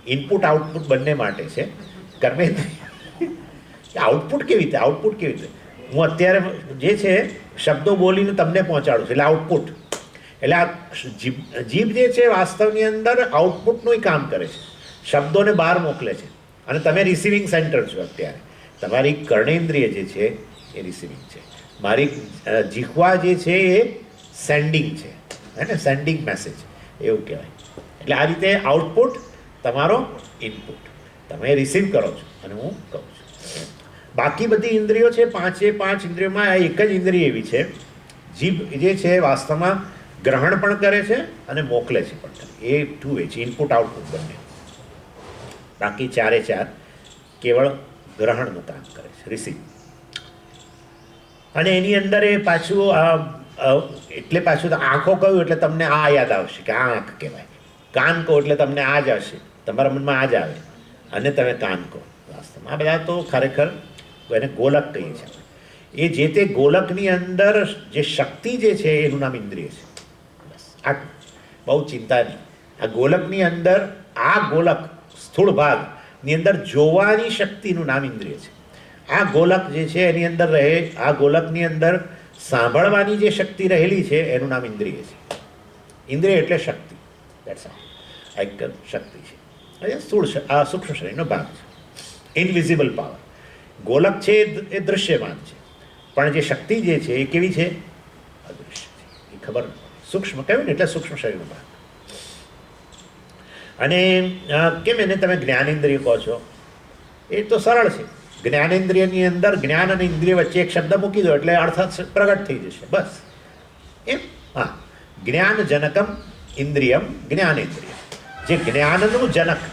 Speaker 1: ઇનપુટ આઉટપુટ બંને માટે છે. કર્મેન્દ્રિય આઉટપુટ કેવી રીતે? હું અત્યારે જે છે શબ્દો બોલીને તમને પહોંચાડું છું, એટલે આઉટપુટ. એટલે આ જીભ જે છે વાસ્તવની અંદર આઉટપુટનું કામ કરે છે, શબ્દોને બહાર મોકલે છે. અને તમે રિસીવિંગ સેન્ટર છો અત્યારે. તમારી કર્ણેન્દ્રિય જે છે એ રિસીવિંગ છે. મારી જીહ્વા જે છે એ સેન્ડિંગ છે, હે ને, સેન્ડિંગ મેસેજ એવું કહેવાય. એટલે આ રીતે આઉટપુટ તમારો ઇનપુટ, તમે રિસીવ કરો છો અને હું કહું છું. બાકી બધી ઇન્દ્રિયો છે, 5 ઇન્દ્રિયોમાં આ એક જ ઇન્દ્રિય એવી છે, જીભ જે છે વાસ્તવમાં ગ્રહણ પણ કરે છે અને મોકલે છે પણ. એ ટુ વે છે, ઇનપુટ આઉટપુટ બંને. બાકી ચારે ચાર કેવળ ગ્રહણનું કામ કરે છે, રિસીવ. અને એની અંદર એ પાછું એટલે પાછું આંખો કહ્યું એટલે તમને આ યાદ આવશે કે આ આંખ કહેવાય. કાન કહો એટલે તમને આ જ આવશે, તમારા મનમાં આ જ આવે અને તમે કાન કહો. વાસ્તવમાં આ બધા તો ખરેખર એને ગોલક કહીએ છીએ. એ જે તે ગોલકની અંદર જે શક્તિ જે છે એનું નામ ઇન્દ્રિય છે. બસ આ બહુ ચિંતા નહીં. આ ગોલકની અંદર આ ગોલક સ્થૂળ ભાગની અંદર જોવાની શક્તિનું નામ ઇન્દ્રિય છે. આ ગોલક જે છે એની અંદર રહે, આ ગોલકની અંદર સાંભળવાની જે શક્તિ રહેલી છે એનું નામ ઇન્દ્રિય છે. ઇન્દ્રિય એટલે શક્તિ, દેટ્સ ઓલ. આ એક શક્તિ છે. સ્થૂળ આ સૂક્ષ્મ શરીરનો ભાગ છે, ઇનવિઝિબલ પાવર. ગોલક છે એ દૃશ્યમાન છે, પણ જે શક્તિ જે છે એ કેવી છે? અદૃશ્ય છે. એ ખબર સૂક્ષ્મ કહ્યું ને એટલે સૂક્ષ્મ શરીરનો ભાગ. અને કેમ એને તમે જ્ઞાનેન્દ્રિય કહો છો? એ તો સરળ છે. જ્ઞાનેન્દ્રિયની અંદર જ્ઞાન અને ઇન્દ્રિય વચ્ચે એક શબ્દ મૂકી દો એટલે અર્થ પ્રગટ થઈ જશે. બસ એમ. હા, જ્ઞાનજનકમ ઇન્દ્રિયમ જ્ઞાનેન્દ્રિય. જે જ્ઞાનનું જનક,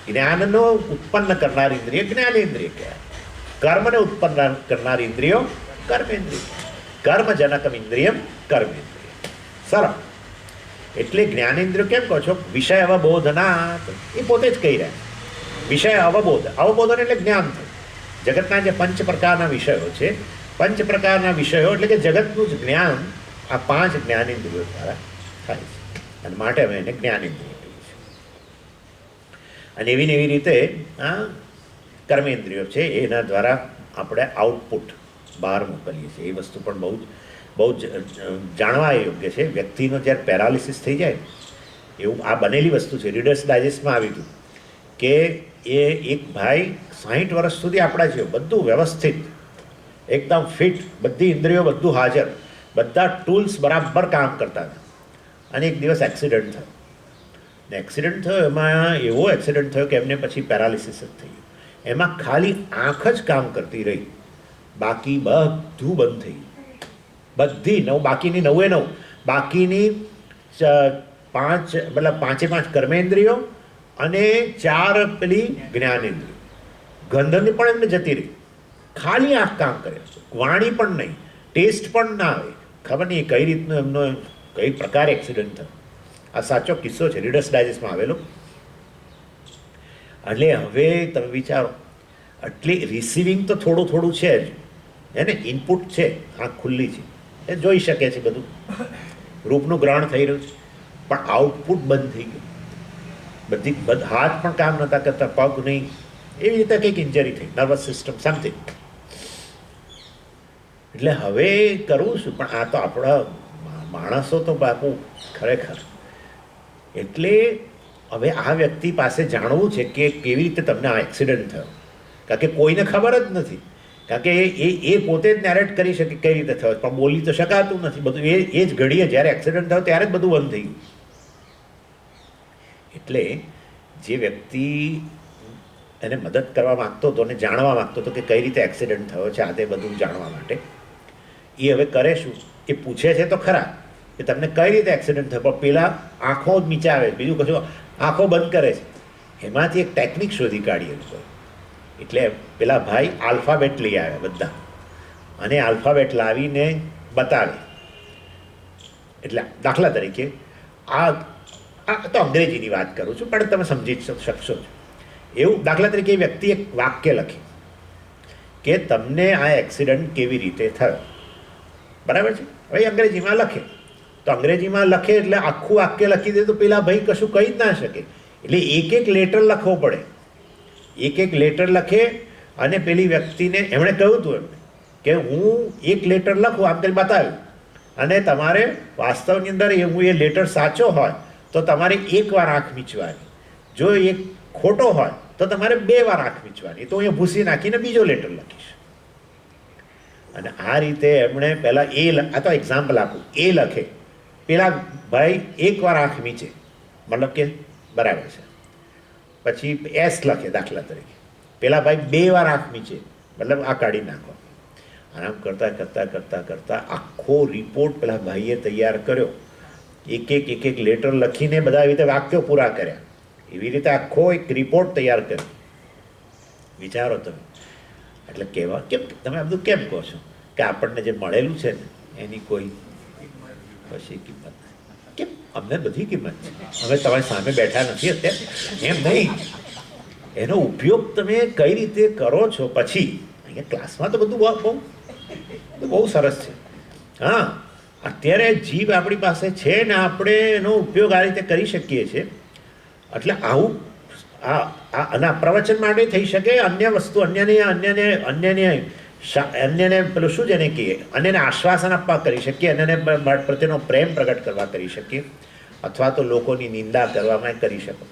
Speaker 1: જ્ઞાનનો ઉત્પન્ન કરનાર ઇન્દ્રિય જ્ઞાનેન્દ્રિય કહેવાય. કર્મને ઉત્પન્ન કરનાર ઇન્દ્રિયો કર્મેન્દ્રિય. કર્મજનકમ ઇન્દ્રિયમ કર્મેન્દ્રિય. સરળ. એટલે જ્ઞાનેન્દ્રિય કેમ કહો છો? વિષય અવબોધના, એ પોતે જ કહી રહ્યા. વિષય અવબોધ, અવબોધન એટલે જ્ઞાન થયું. જગતના જે પંચ પ્રકારના વિષયો છે, પંચ પ્રકારના વિષયો એટલે કે જગતનું જ જ્ઞાન આ પાંચ જ્ઞાનેન્દ્રિયો દ્વારા થાય છે. અને માટે અમે એને જ્ઞાનેન્દ્રિય કહીએ છીએ. અને એવી ને એવી રીતે આ કર્મેન્દ્રિયો છે એના દ્વારા આપણે આઉટપુટ બહાર મોકલીએ છીએ. એ વસ્તુ પણ બહુ જ જાણવા યોગ્ય છે. વ્યક્તિનો જ્યારે પેરાલિસિસ થઈ જાય એવું આ બનેલી વસ્તુ છે. રીડર્સ ડાયજેસ્ટમાં આવ્યું હતું કે એ એક ભાઈ 60 વર્ષ સુધી આપણા જેવું બધું વ્યવસ્થિત, એકદમ ફિટ, બધી ઇન્દ્રિયો બધું હાજર, બધા ટૂલ્સ બરાબર કામ કરતા હતા. અને એક દિવસ એક્સિડન્ટ થયો. ને એક્સિડન્ટ થયો, એમાં એવો એક્સિડન્ટ થયો કે એમને પછી પેરાલિસિસ જ થઈ ગયું. એમાં ખાલી આંખ જ કામ કરતી રહી, બાકી બધું બંધ થઈ ગયું. બધી બાકીની 9 બાકીની 5 કર્મેન્દ્રિયો અને 4 પેલી જ્ઞાનેન્દ્રિયો. ગંધની પણ એમને જતી રહી, ખાલી આંખ કામ કરે, વાણી પણ નહીં, ટેસ્ટ પણ ના આવે. ખબર નહીં કઈ રીતનું એમનો કઈ પ્રકારે એક્સિડન્ટ થયો. આ સાચો કિસ્સો છે, રીડર્સ ડાયજેસ્ટમાં આવેલો. એટલે હવે તમે વિચારો, એટલે રિસીવિંગ તો થોડું થોડું છે જ, એને ઇનપુટ છે, આંખ ખુલ્લી છે, એ જોઈ શકે છે, બધું રૂપનું ગ્રહણ થઈ રહ્યું છે, પણ આઉટપુટ બંધ થઈ ગયું. હાથ પણ કામ નહોતા કરતા, પગ નહીં, એવી રીતે કંઈક ઇન્જરી થઈ, નર્વસ સિસ્ટમ સમથિંગ. એટલે હવે કરવું શું? પણ આ તો આપણા માણસો તો બાપુ ખરેખર. એટલે હવે આ વ્યક્તિ પાસે જાણવું છે કે કેવી રીતે તમને આ એક્સિડન્ટ થયો, કારણ કે કોઈને ખબર જ નથી. કારણ કે એ પોતે જ નેરેટ કરી શકે કઈ રીતે થયો, પણ બોલી તો શકાતું નથી. બધું એ જ ઘડીએ જ્યારે એક્સિડન્ટ થયો ત્યારે જ બધું બંધ થઈ ગયું. એટલે જે વ્યક્તિ એને મદદ કરવા માગતો હતો અને જાણવા માગતો હતો કે કઈ રીતે એક્સિડન્ટ થયો છે, આ તે બધું જાણવા માટે, એ હવે કરે શું? એ પૂછે છે તો ખરા કે તમને કઈ રીતે એક્સિડન્ટ થયો, પણ પેલા આંખો જ નીચાવે, બીજું કશું આંખો બંધ કરે છે. એમાંથી એક ટેકનિક શોધી કાઢીએ લોકોએ. એટલે પેલા ભાઈ આલ્ફાબેટ લઈ આવ્યા બધા, અને આલ્ફાબેટ લાવીને બતાવે. એટલે દાખલા તરીકે આ તો અંગ્રેજીની વાત કરું છું, પણ તમે સમજી શકશો છો. એવું દાખલા તરીકે એ વ્યક્તિ એક વાક્ય લખે કે તમને આ એક્સિડન્ટ કેવી રીતે થયો, બરાબર છે. હવે અંગ્રેજીમાં લખે તો અંગ્રેજીમાં લખે એટલે આખું વાક્ય લખી દે તો પેલા ભાઈ કશું કહી જ ના શકે. એટલે એક એક લેટર લખવો પડે, એક એક લેટર લખે. અને પેલી વ્યક્તિને એમણે કહ્યું હતું એમને કે હું એક લેટર લખું, આમ કરી બતાવ્યું, અને તમારે વાસ્તવની અંદર હું એ લેટર સાચો હોય તો તમારે 1 વાર આંખ મીચવાની, જો એ ખોટો હોય તો તમારે 2 વાર આંખ મીચવાની. તો અહીંયા ભૂસી નાખીને બીજો લેટર લખીશ. અને આ રીતે એમણે પહેલાં આ તો એક્ઝામ્પલ આપું, એ લખે, પેલા ભાઈ 1 વાર આંખ મીચે, મતલબ કે બરાબર છે. પછી એસ લખે દાખલા તરીકે, પેલા ભાઈ 2 વાર આંખ મીચે, મતલબ આ કાઢી નાખો. આમ કરતાં કરતાં કરતાં કરતાં આખો રિપોર્ટ પેલા ભાઈએ તૈયાર કર્યો. એક એક લેટર લખીને બધા એવી રીતે વાક્યો પૂરા કર્યા, એવી રીતે આખો એક રિપોર્ટ તૈયાર કર્યો. વિચારો તમે. એટલે કહેવા કેમ તમે આ બધું કેમ કહો છો કે આપણને જે મળેલું છે ને એની કોઈ પછી કિંમત નથી? કેમ? અમને બધી કિંમત છે, અમે તમારી સામે બેઠા નથી અત્યારે, એમ નહીં. એનો ઉપયોગ તમે કઈ રીતે કરો છો પછી અહીંયા ક્લાસમાં તો બધું બહુ સરસ છે. હા, અત્યારે જીભ આપણી પાસે છે ને આપણે એનો ઉપયોગ આ રીતે કરી શકીએ છીએ. એટલે આવું અને પ્રવચન માટે થઈ શકે, અન્ય વસ્તુ અન્યને પેલું શું જેને કહીએ, અન્યને આશ્વાસન આપવા કરી શકીએ, અન્યને પ્રત્યેનો પ્રેમ પ્રગટ કરવા કરી શકીએ, અથવા તો લોકોની નિંદા કરવામાં કરી શકો,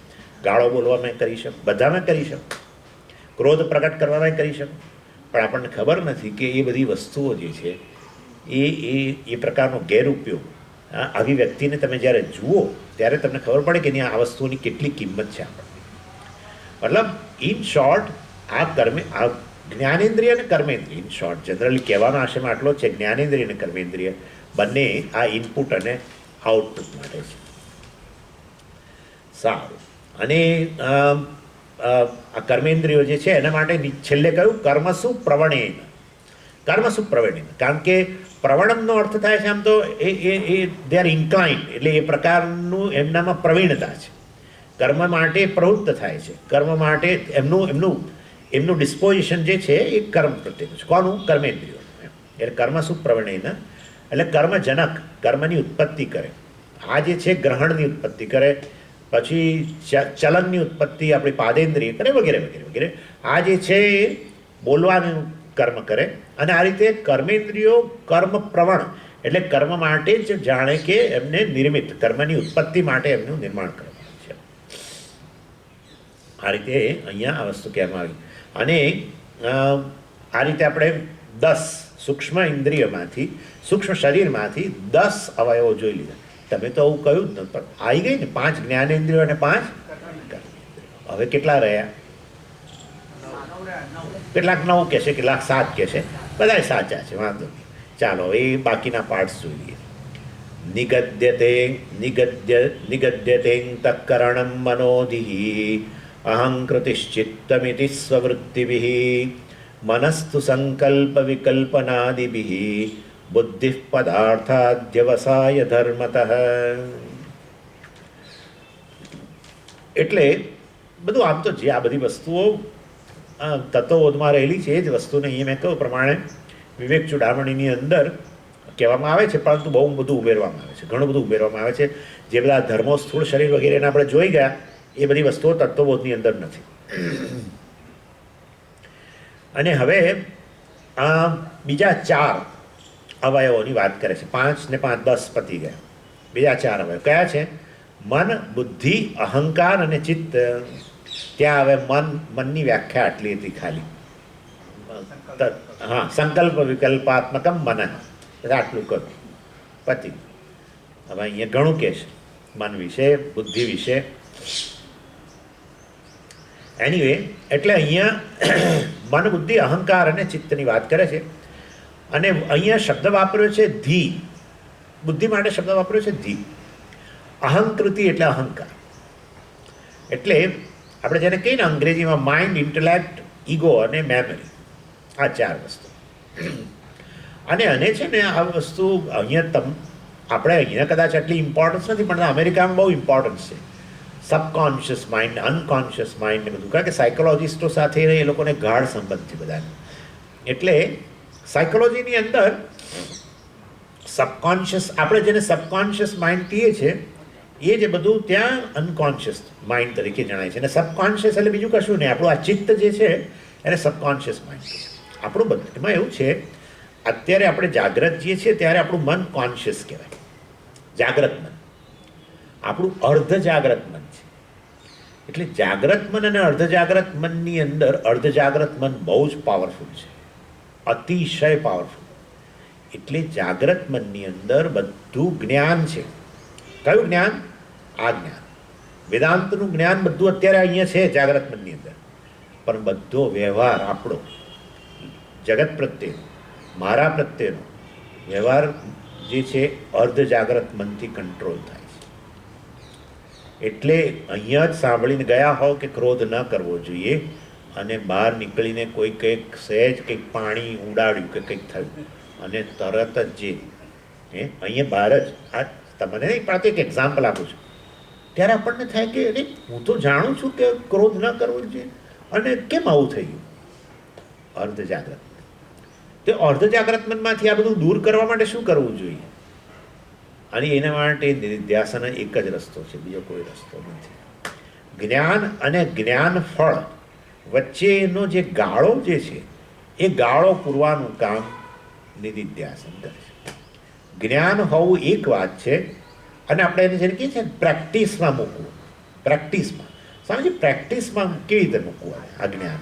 Speaker 1: ગાળો બોલવામાં કરી શકો, બધામાં કરી શકો, ક્રોધ પ્રગટ કરવામાં કરી શકો. પણ આપણને ખબર નથી કે એ બધી વસ્તુઓ જે છે એ પ્રકારનો ગેરઉપયોગ, આવી વ્યક્તિને તમે જ્યારે જુઓ ત્યારે તમને ખબર પડે કે આ વસ્તુની કેટલી કિંમત છે આપણને. મતલબ ઇન શોર્ટ આ જ્ઞાનેન્દ્રિય અને કર્મેન્દ્રિય, ઇન શોર્ટ જનરલી કહેવાનો આશયમાં આટલો જ છે, જ્ઞાનેન્દ્રિય અને કર્મેન્દ્રિય બંને આ ઇનપુટ અને આઉટપુટ માટે છે. સારું. અને આ કર્મેન્દ્રિયો જે છે એના માટે છેલ્લે કહ્યું કર્મસુ પ્રવણેન. કર્મસુ પ્રવણેન, કારણ કે પ્રવણમનો અર્થ થાય છે આમ તો એ દે આર ઇન્ક્લાઇન્ડ, એટલે એ પ્રકારનું એમનામાં પ્રવીણતા છે, કર્મ માટે પ્રવૃત્ત થાય છે, કર્મ માટે એમનું ડિસ્પોઝિશન જે છે એ કર્મ પ્રત્યેનું છે. કોનું? કર્મેન્દ્રિયો. એટલે કર્મસુ પ્રવણેન એટલે કર્મજનક, કર્મની ઉત્પત્તિ કરે. આ જે છે ગ્રહણની ઉત્પત્તિ કરે, પછી ચલનની ઉત્પત્તિ આપણી પાદેન્દ્રિય કરે, વગેરે વગેરે વગેરે. આ જે છે એ બોલવાનું કર્મ કરે. અને આ રીતે કર્મેન્દ્રિયો કર્મ પ્રવણ, એટલે કર્મ માટે જ જાણે કે એમને નિર્મિત, કર્મની ઉત્પત્તિ માટે એમનું નિર્માણ કરવાનું છે. આ રીતે અહીંયા આ વસ્તુ કહેવામાં આવી. અને આ રીતે આપણે 10 સૂક્ષ્મ ઇન્દ્રિયમાંથી, સૂક્ષ્મ શરીરમાંથી 10 અવયવો જોઈ લીધા. તમે તો આવું કહ્યું જ ન, પણ આવી ગઈ ને 5 જ્ઞાનેન્દ્રિયો અને 5 કર્મેન્દ્રિયો. હવે કેટલા રહ્યા? કેટલાક 9 કહેશે, કેટલાક 7 કહેશે, બધા સાચા છે, વાંધો નહીં. ચાલો એ બાકીના પાર્ટ્સ જોઈએ. નિગદ્યતે તત્કરણમ મનોધિ અહંકૃતિશ્ચિત્તમિતિ સ્વવૃત્તિભિ મનસ્તુ સંકલ્પ વિકલ્પનાદિભિ બુદ્ધિ પદાર્થાદ્યવસાય ધર્મતઃ. એટલે બધું આમ તો જે આ બધી વસ્તુઓ તત્વબોધમાં રહેલી છે એ જ વસ્તુને અહીંયા મેં કહ્યું પ્રમાણે વિવેક ચૂડામણીની અંદર કહેવામાં આવે છે, પરંતુ બહુ બધું ઉમેરવામાં આવે છે, ઘણું બધું ઉમેરવામાં આવે છે. જે બધા ધર્મો, સ્થૂળ શરીર વગેરેને આપણે જોઈ ગયા એ બધી વસ્તુઓ તત્વબોધની અંદર નથી. અને હવે આ બીજા 4 અવયવોની વાત કરે છે. 5 ને 5 10 પતી ગયા. બીજા 4 અવયવ કયા છે? મન, બુદ્ધિ, અહંકાર અને ચિત્ત. ત્યાં હવે મનની વ્યાખ્યા આટલી હતી ખાલી. હા, સંકલ્પ વિકલ્પાત્મકમ મન, આટલું કરું પતિ. હવે અહીંયા ઘણું કહે છે મન વિશે, બુદ્ધિ વિશે. એનીવે, એટલે અહીંયા મન, બુદ્ધિ, અહંકાર અને ચિત્તની વાત કરે છે. અને અહીંયા શબ્દ વાપર્યો છે ધી. બુદ્ધિ માટે શબ્દ વાપર્યો છે ધી. અહંકૃતિ એટલે અહંકાર. એટલે આપણે જેને કહીએ ને અંગ્રેજીમાં માઇન્ડ, ઇન્ટેલેક્ટ, ઈગો અને મેમરી, આ 4 વસ્તુ. અને છે ને આ વસ્તુ અહીંયા આપણે અહીંયા કદાચ આટલી ઇમ્પોર્ટન્સ નથી, પણ અમેરિકામાં બહુ ઇમ્પોર્ટન્સ છે. સબકોન્શિયસ માઇન્ડ, અનકોન્શિયસ માઇન્ડ ને બધું, કારણ કે સાયકોલોજીસ્ટો સાથે એ લોકોને ગાઢ સંબંધ છે બધાને. એટલે સાયકોલોજીની અંદર સબકોન્શિયસ, આપણે જેને સબકોન્શિયસ માઇન્ડ કહીએ છીએ એ જે બધું ત્યાં અનકોન્શિયસ માઇન્ડ તરીકે જણાય છે. અને સબકોન્શિયસ એટલે બીજું કશું નહીં, આપણું આ ચિત્ત જે છે એને સબકોન્શિયસ માઇન્ડ કહે છે. આપણું બધું એમાં એવું છે, અત્યારે આપણે જાગ્રત જઈએ છીએ ત્યારે આપણું મન કોન્શિયસ કહેવાય, જાગ્રત મન. આપણું અર્ધ જાગ્રત મન છે. એટલે જાગ્રત મન અને અર્ધ જાગ્રત મનની અંદર અર્ધ જાગ્રત મન બહુ જ પાવરફુલ છે, અતિશય પાવરફુલ. એટલે જાગ્રત મનની અંદર બધું જ્ઞાન છે. કયું જ્ઞાન? આ જ્ઞાન, વેદાંતનું જ્ઞાન બધું અત્યારે અહીંયા છે જાગ્રત મનની અંદર. પણ બધો વ્યવહાર આપણો જગત પ્રત્યેનો, મારા પ્રત્યેનો વ્યવહાર જે છે અર્ધ જાગ્રત મનથી કંટ્રોલ થાય. એટલે અહીંયા જ સાંભળીને ગયા હોવ કે ક્રોધ ન કરવો જોઈએ અને બહાર નીકળીને કોઈ કંઈક સહેજ કંઈક પાણી ઉડાડ્યું કે કંઈક થયું અને તરત જ જે અહીંયા બહાર જ આ તમને નહીં પણ એક એક્ઝામ્પલ આપું છું, ત્યારે આપણને થાય કે અરે હું તો જાણું છું કે ક્રોધ ન કરવો જોઈએ અને કેમ આવું થઈ ગયું. અર્ધ જાગ્રત, તે અર્ધ જાગ્રત મનમાંથી આ બધું દૂર કરવા માટે શું કરવું જોઈએ? અને એના માટે નિધિધ્યાસન એક જ રસ્તો છે, બીજો કોઈ રસ્તો નથી. જ્ઞાન અને જ્ઞાન ફળ વચ્ચેનો જે ગાળો જે છે એ ગાળો પૂરવાનું કામ નિધિધ્યાસન કરે છે. જ્ઞાન હોવું એક વાત છે અને આપણે એને જેને કહીએ છીએ પ્રેક્ટિસમાં મૂકવું. પ્રેક્ટિસમાં સમજી, પ્રેક્ટિસમાં કેવી રીતે મૂકવું આ જ્ઞાન?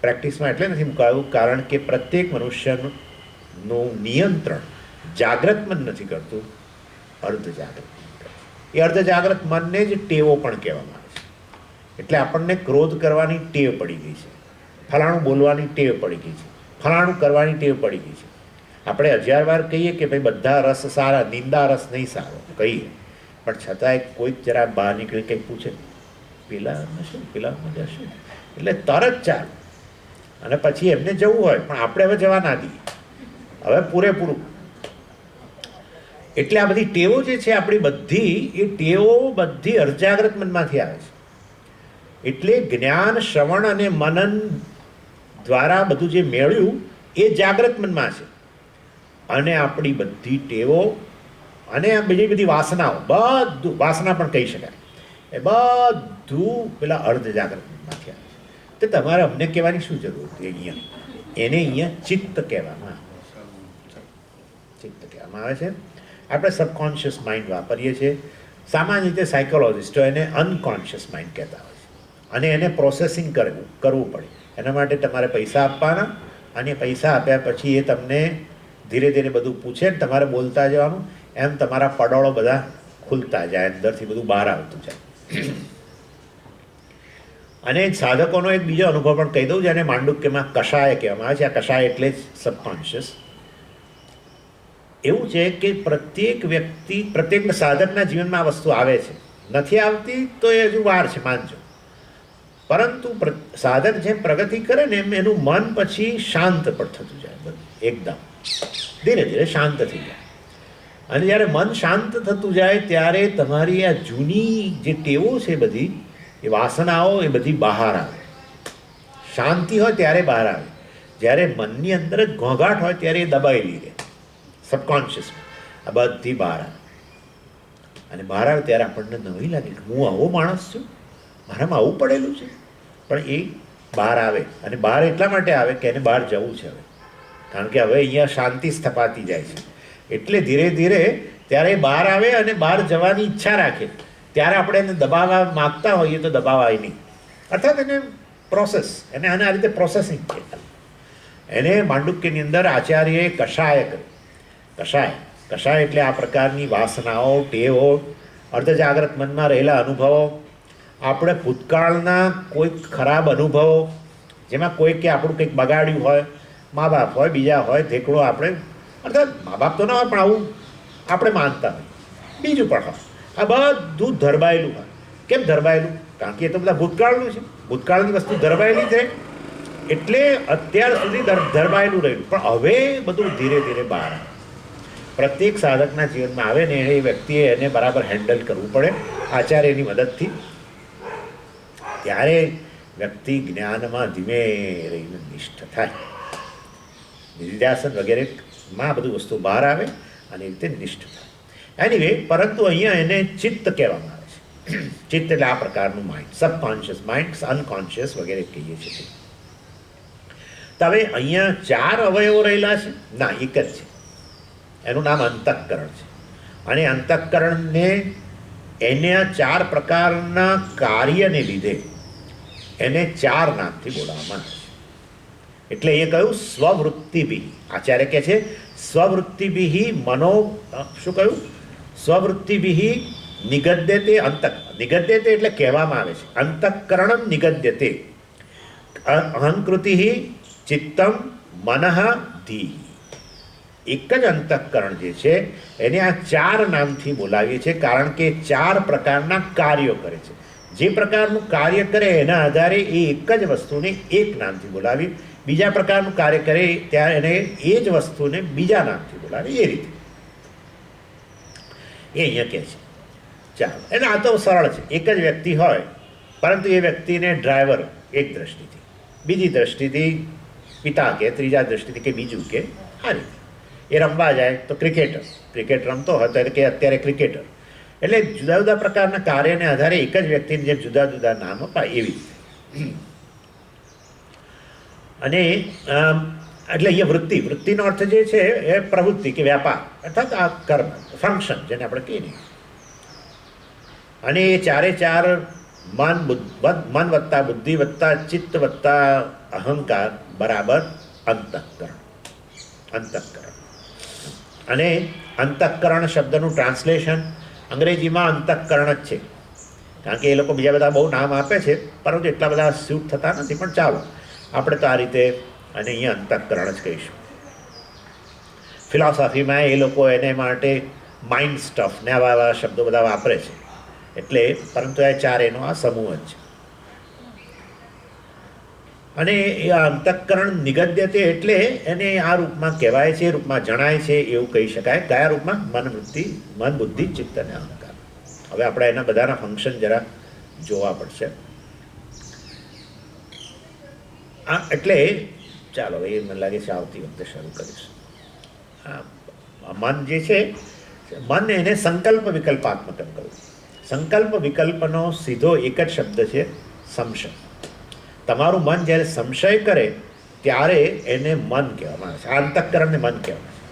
Speaker 1: પ્રેક્ટિસમાં એટલે નથી મુકાયું કારણ કે પ્રત્યેક મનુષ્યનું નિયંત્રણ જાગ્રત મન નથી કરતું, અર્ધ જાગ્રત મન કરે. એ અર્ધ જાગ્રત મનને જ ટેવો પણ કહેવામાં આવે છે. એટલે આપણને ક્રોધ કરવાની ટેવ પડી ગઈ છે, ફલાણું બોલવાની ટેવ પડી ગઈ છે, ફલાણું કરવાની ટેવ પડી ગઈ છે. આપણે 1000 વાર કહીએ કે ભાઈ બધા રસ સારા, નિંદા રસ નહીં સારો કહીએ, પણ છતાંય કોઈક જરા બહાર નીકળી કંઈક પૂછે પેલા શું, પેલા મજા શું, એટલે તરત ચાલ. અને પછી એમને જવું હોય પણ આપણે હવે જવા ના દઈએ, હવે પૂરેપૂરું. એટલે આ બધી ટેવો જે છે આપણી બધી, એ ટેવો બધી અર્ધજાગ્રત મનમાંથી આવે છે. એટલે જ્ઞાન શ્રવણ અને મનન દ્વારા બધું જે મેળવ્યું એ જાગ્રત મનમાં છે. અને આપણી બધી ટેવો અને આ બીજી બધી વાસનાઓ, બધું વાસના પણ કહી શકાય, એ બધું પેલા અર્ધ જાગ્રત મનમાંથી આવે છે. તો તમારે અમને કહેવાની શું જરૂર હતી? અહીંયા એને અહીંયા ચિત્ત કહેવામાં આવે, ચિત્ત કહેવામાં આવે છે. આપણે સબકોન્શિયસ માઇન્ડ વાપરીએ છીએ. સામાન્ય રીતે સાયકોલોજિસ્ટો એને અનકોન્શિયસ માઇન્ડ કહેતા હોય છે. અને એને પ્રોસેસિંગ કરવું પડે. એના માટે તમારે પૈસા આપવાના અને પૈસા આપ્યા પછી એ તમને ધીરે ધીરે બધું પૂછે, તમારે બોલતા જવાનું, એમ તમારા પડોળો બધા ખુલતા જાય, અંદરથી બધું બહાર આવતું જાય. અને સાધકોનો એક બીજો અનુભવ પણ કહી દઉં, જેને માંડુક્યમાં કષાય કહેવામાં આવે છે. આ કષાય એટલે જ સબકોન્શિયસ. એવું છે કે પ્રત્યેક વ્યક્તિ, પ્રત્યેક સાધકના જીવનમાં આ વસ્તુ આવે છે. નથી આવતી તો એ હજુ વાર છે, માનજો. પરંતુ સાધક જેમ પ્રગતિ કરે ને એમ એનું મન પછી શાંત પણ થતું જાય, બધું એકદમ ધીરે ધીરે શાંત થઈ જાય. અને જ્યારે મન શાંત થતું જાય ત્યારે તમારી આ જૂની જે ટેવો છે બધી, એ વાસનાઓ એ બધી બહાર આવે. શાંતિ હોય ત્યારે બહાર આવે. જ્યારે મનની અંદર જ ઘોંઘાટ હોય ત્યારે એ દબાયેલી રહે સબકોન્શિયસમાં. આ બધી બહાર આવે. અને બહાર આવે ત્યારે આપણને નવી લાગે કે હું આવો માણસ છું, મારામાં આવું પડેલું છે. પણ એ બહાર આવે. અને બહાર એટલા માટે આવે કે એને બહાર જવું છે હવે, કારણ કે હવે અહીંયા શાંતિ સ્થપાતી જાય છે. એટલે ધીરે ધીરે ત્યારે બહાર આવે અને બહાર જવાની ઈચ્છા રાખે. ત્યારે આપણે એને દબાવવા માગતા હોઈએ તો દબાવાય નહીં. અર્થાત એને પ્રોસેસ, એને આના રીતે પ્રોસેસિંગ છે. એને માંડુક્યની અંદર આચાર્યએ કષાય કર્યું. કષાય એટલે આ પ્રકારની વાસનાઓ, ટેવો, અર્ધજાગ્રત મનમાં રહેલા અનુભવો, આપણે ભૂતકાળના કોઈક ખરાબ અનુભવો, જેમાં કોઈકે આપણું કંઈક બગાડ્યું હોય, મા બાપ હોય, બીજા હોય, ધેકડો આપણે, અર્થાત મા બાપ તો ના હોય પણ આવું આપણે માનતા હોય, બીજું પણ હોય, આ બધું ધરબાયેલું હોય. કેમ ધરબાયેલું? કારણ કે એ તો બધા ભૂતકાળનું છે. ભૂતકાળની વસ્તુ ધરબાયેલી છે એટલે અત્યાર સુધી ધરબાયેલું રહેલું. પણ હવે બધું ધીરે ધીરે બહાર આવે. પ્રત્યેક સાધકના જીવનમાં આવે ને એ વ્યક્તિએ એને બરાબર હેન્ડલ કરવું પડે આચાર્યની મદદથી. ત્યારે વ્યક્તિ જ્ઞાનમાં ધીમે રહીને નિષ્ઠ થાય. નિધિધ્યાસન વગેરેમાં બધું વસ્તુ બહાર આવે અને એ રીતે નિષ્ઠ થાય. એનીવે, પરંતુ અહીંયા એને ચિત્ત કહેવામાં આવે છે. ચિત્ત એટલે આ પ્રકારનું માઇન્ડ, સબકોન્શિયસ માઇન્ડ, અનકોન્શિયસ વગેરે કહીએ છીએ. તો હવે અહીંયા 4 અવયવો રહેલા છે? ના, એક જ છે. એનું નામ અંતઃકરણ છે. અને અંતઃકરણને એના 4 પ્રકારના કાર્યને લીધે એને 4 નામથી બોલાવવામાં આવે છે. એટલે એ કહ્યું સ્વવૃત્તિભિ. આચાર્ય કહે છે સ્વવૃત્તિભિ મનો, શું કહ્યું? સ્વવૃત્તિભિ નિગદ્યતે નિગદ્યતે એટલે કહેવામાં આવે છે. અંતઃકરણમ નિગદ્યતે અહંકૃતિ ચિત્તમ મનઃ ધી. એક જ અંતઃકરણ જે છે એને આ ચાર નામથી બોલાવીએ છીએ, કારણ કે ચાર પ્રકારના કાર્યો કરે છે. જે પ્રકારનું કાર્ય કરે એના આધારે એ એક જ વસ્તુને એક નામથી બોલાવી, બીજા પ્રકારનું કાર્ય કરે ત્યારે એને એ જ વસ્તુને બીજા નામથી બોલાવી, એ રીતે એ અહીંયા કહે છે. ચાલો, એટલે આ તો સરળ છે. એક જ વ્યક્તિ હોય પરંતુ એ વ્યક્તિને ડ્રાઈવર એક દ્રષ્ટિથી, બીજી દ્રષ્ટિથી પિતા કે, ત્રીજા દ્રષ્ટિથી કે બીજું કે, આ રીતે એ રમવા જાય તો ક્રિકેટ રમતો હોય તો કે અત્યારે ક્રિકેટર. એટલે જુદા જુદા પ્રકારના કાર્યને આધારે એક જ વ્યક્તિને જેમ જુદા જુદા નામ અપાય એવી રીતે. અને એટલે અહીંયા વૃત્તિનો અર્થ જે છે એ પ્રવૃત્તિ કે વ્યાપાર અર્થાત આ કર્મ, ફંક્શન જેને આપણે કહીએ ને. અને એ ચારે ચાર મન વત્તા બુદ્ધિ વત્તા ચિત્ત વત્તા અહંકાર બરાબર અંતઃકરણ. અને અંતઃકરણ શબ્દનું ટ્રાન્સલેશન અંગ્રેજીમાં અંતઃકરણ જ છે, કારણ કે એ લોકો બીજા બધા બહુ નામ આપે છે પરંતુ એટલા બધા સ્યુટ થતા નથી. પણ ચાલો, આપણે તો આ રીતે અને અહીંયા અંતઃકરણ જ કહીશું. ફિલોસોફીમાં એ લોકો એને માટે માઇન્ડ સ્ટફ ને આવા શબ્દો બધા વાપરે છે. એટલે પરંતુ આ ચાર એનો આ સમૂહ જ છે. અને એ અંતઃકરણ નિગદ્યતે એટલે એને આ રૂપમાં કહેવાય છે, એ રૂપમાં જણાય છે એવું કહી શકાય. કયા રૂપમાં? મન બુદ્ધિ ચિત્ત અને અહંકાર. હવે આપણે એના બધાના ફંક્શન જરા જોવા પડશે. એટલે ચાલો, એ મને લાગે છે આવતી વખતે શરૂ કરીશું. મન જે છે, મન એને સંકલ્પ વિકલ્પાત્મક એમ કહ્યું. સંકલ્પ વિકલ્પનો સીધો એક જ શબ્દ છે, સંશય. તમારું મન જ્યારે સંશય કરે ત્યારે એને મન કહેવામાં આવે છે. આ અંતઃકરણને મન કહેવામાં આવે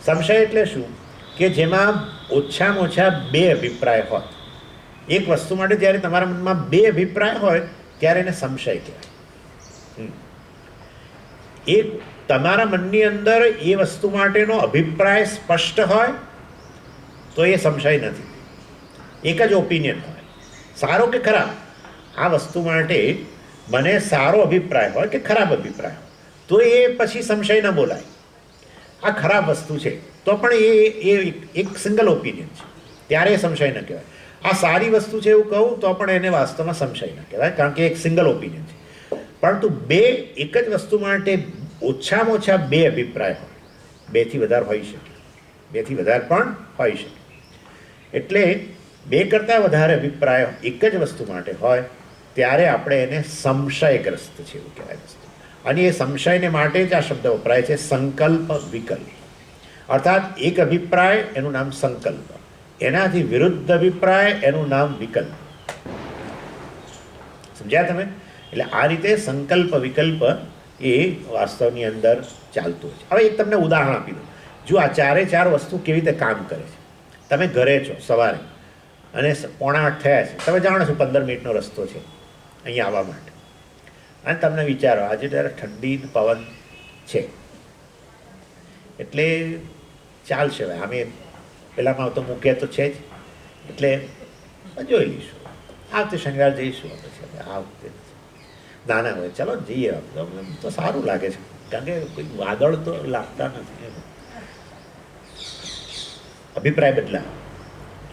Speaker 1: છે. સંશય એટલે શું? કે જેમાં ઓછામાં ઓછા બે અભિપ્રાય હોય. એક વસ્તુ માટે જ્યારે તમારા મનમાં બે અભિપ્રાય હોય ત્યારે એને સંશય કહેવાય. એક તમારા મનની અંદર એ વસ્તુ માટેનો અભિપ્રાય સ્પષ્ટ હોય તો એ સંશય નથી, એક જ ઓપિનિયન હોય, સારો કે ખરાબ. આ વસ્તુ માટે મને સારો અભિપ્રાય હોય કે ખરાબ અભિપ્રાય હોય તો એ પછી સંશય ન બોલાય. આ ખરાબ વસ્તુ છે તો પણ એ એક સિંગલ ઓપિનિયન છે, ત્યારે એ સંશય ન કહેવાય. આ સારી વસ્તુ છે એવું કહું તો પણ એને વાસ્તવમાં સંશય ન કહેવાય, કારણ કે એક સિંગલ ઓપિનિયન છે. પરંતુ એક જ વસ્તુ માટે ઓછામાં ઓછા બે અભિપ્રાય હોય, બેથી વધારે હોઈ શકે, બેથી વધારે પણ હોઈ શકે. એટલે બે કરતાં વધારે અભિપ્રાય એક જ વસ્તુ માટે હોય ત્યારે આપણે એને સંશયગ્રસ્ત છે એવું કહેવાય વસ્તુ. અને એ સંશયને માટે જ આ શબ્દ વપરાય છે, સંકલ્પ વિકલ્પ. અર્થાત એક અભિપ્રાય એનું નામ સંકલ્પ, એનાથી વિરુદ્ધ અભિપ્રાય એનું નામ વિકલ્પ. સમજ્યા તમે? એટલે આ રીતે સંકલ્પ વિકલ્પ એ વાસ્તવની અંદર ચાલતું હોય છે. હવે એક તમને ઉદાહરણ આપી દઉં. જો આ ચારે ચાર વસ્તુ કેવી રીતે કામ કરે છે. તમે ઘરે છો સવારે અને 7:45 થયા છે, તમે જાણો છો 15 મિનિટનો રસ્તો છે અહીંયા આવવા માટે, અને તમને વિચારો આજે ત્યારે ઠંડી પવન છે એટલે ચાલશે. હવે અમે પેલામાં તો મૂક્યા તો છે જ, એટલે જોઈ લઈશું, આવતી શનિવાર જઈશું. પછી આ વખતે નાના હોય, ચાલો જઈએ, તો સારું લાગે છે, કારણ કે કોઈ વાદળ તો લાગતા નથી. અભિપ્રાય બદલા,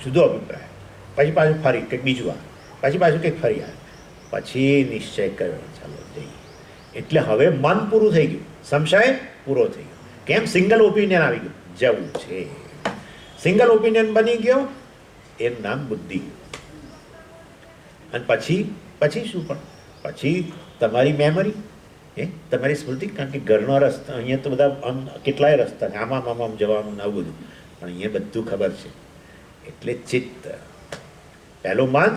Speaker 1: જુદો અભિપ્રાય, પછી પાછું ફરી કંઈક બીજું આવે, પછી પાછું કંઈક ફરી આવે, પછી નિશ્ચય કર્યો ચાલો જઈએ. એટલે હવે મન પૂરું થઈ ગયું, સંશય પૂરો થઈ ગયો. કેમ? સિંગલ ઓપિનિયન આવી ગયું, જવું છે. સિંગલ ઓપિનિયન બની ગયો, એનું નામ બુદ્ધિ. અને પછી શું? પણ પછી તમારી મેમરી, તમારી સ્મૃતિ. કારણ કે ઘરનો રસ્તો અહીંયા તો બધા કેટલાય રસ્તા છે, આમ જવાનું આવું બધું, પણ અહીંયા બધું ખબર છે. એટલે ચિત્ત, પહેલું મન,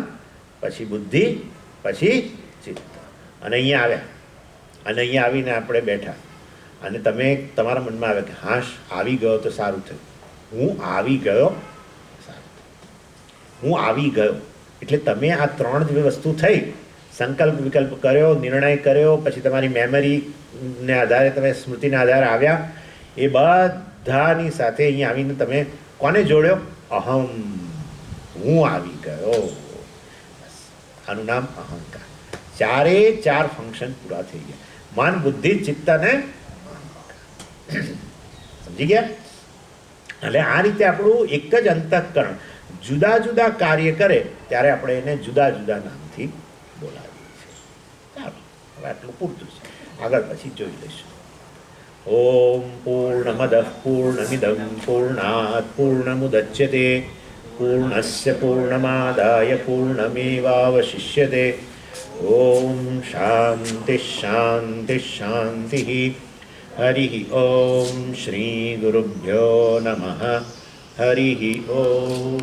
Speaker 1: પછી બુદ્ધિ, પછી ચિત્ત. અને અહીંયા આવ્યા, અને અહીંયા આવીને આપણે બેઠા, અને તમે તમારા મનમાં આવે કે હા આવી ગયો તો સારું થયું, હું આવી ગયો, સારું થયું, હું આવી ગયો. એટલે તમે આ ત્રણ જ વસ્તુ થઈ, સંકલ્પ વિકલ્પ કર્યો, નિર્ણય કર્યો, પછી તમારી મેમરીને આધારે તમે સ્મૃતિના આધારે આવ્યા, એ બધાની સાથે અહીંયા આવીને તમે કોને જોડ્યો? અહમ, હું આવી ગયો. આનું નામ અહંકાર. ચારે ચાર ફંક્શન પૂરા થઈ ગયા, મન બુદ્ધિ ચિત્ત અને સમજી ગયા? એટલે આ રીતે આપણું એક જ અંતઃકરણ જુદા જુદા કાર્ય કરે ત્યારે આપણે એને જુદા જુદા નામથી બોલાવીએ છીએ. ચાલો હવે આટલું પૂરતું છે, આગળ પછી જોઈ લઈશું. ઓમ પૂર્ણમદ પૂર્ણમિદમ પૂર્ણાત પૂર્ણમુદચ્યતે પૂર્ણસ્ય પૂર્ણમાદાય પૂર્ણમેવાવશિષ્યતે. ઓમ શાંતિ શાંતિ શાંતિ. હરિ ઓમ શ્રી ગુરુભ્યો નમઃ. હરિ ઓમ.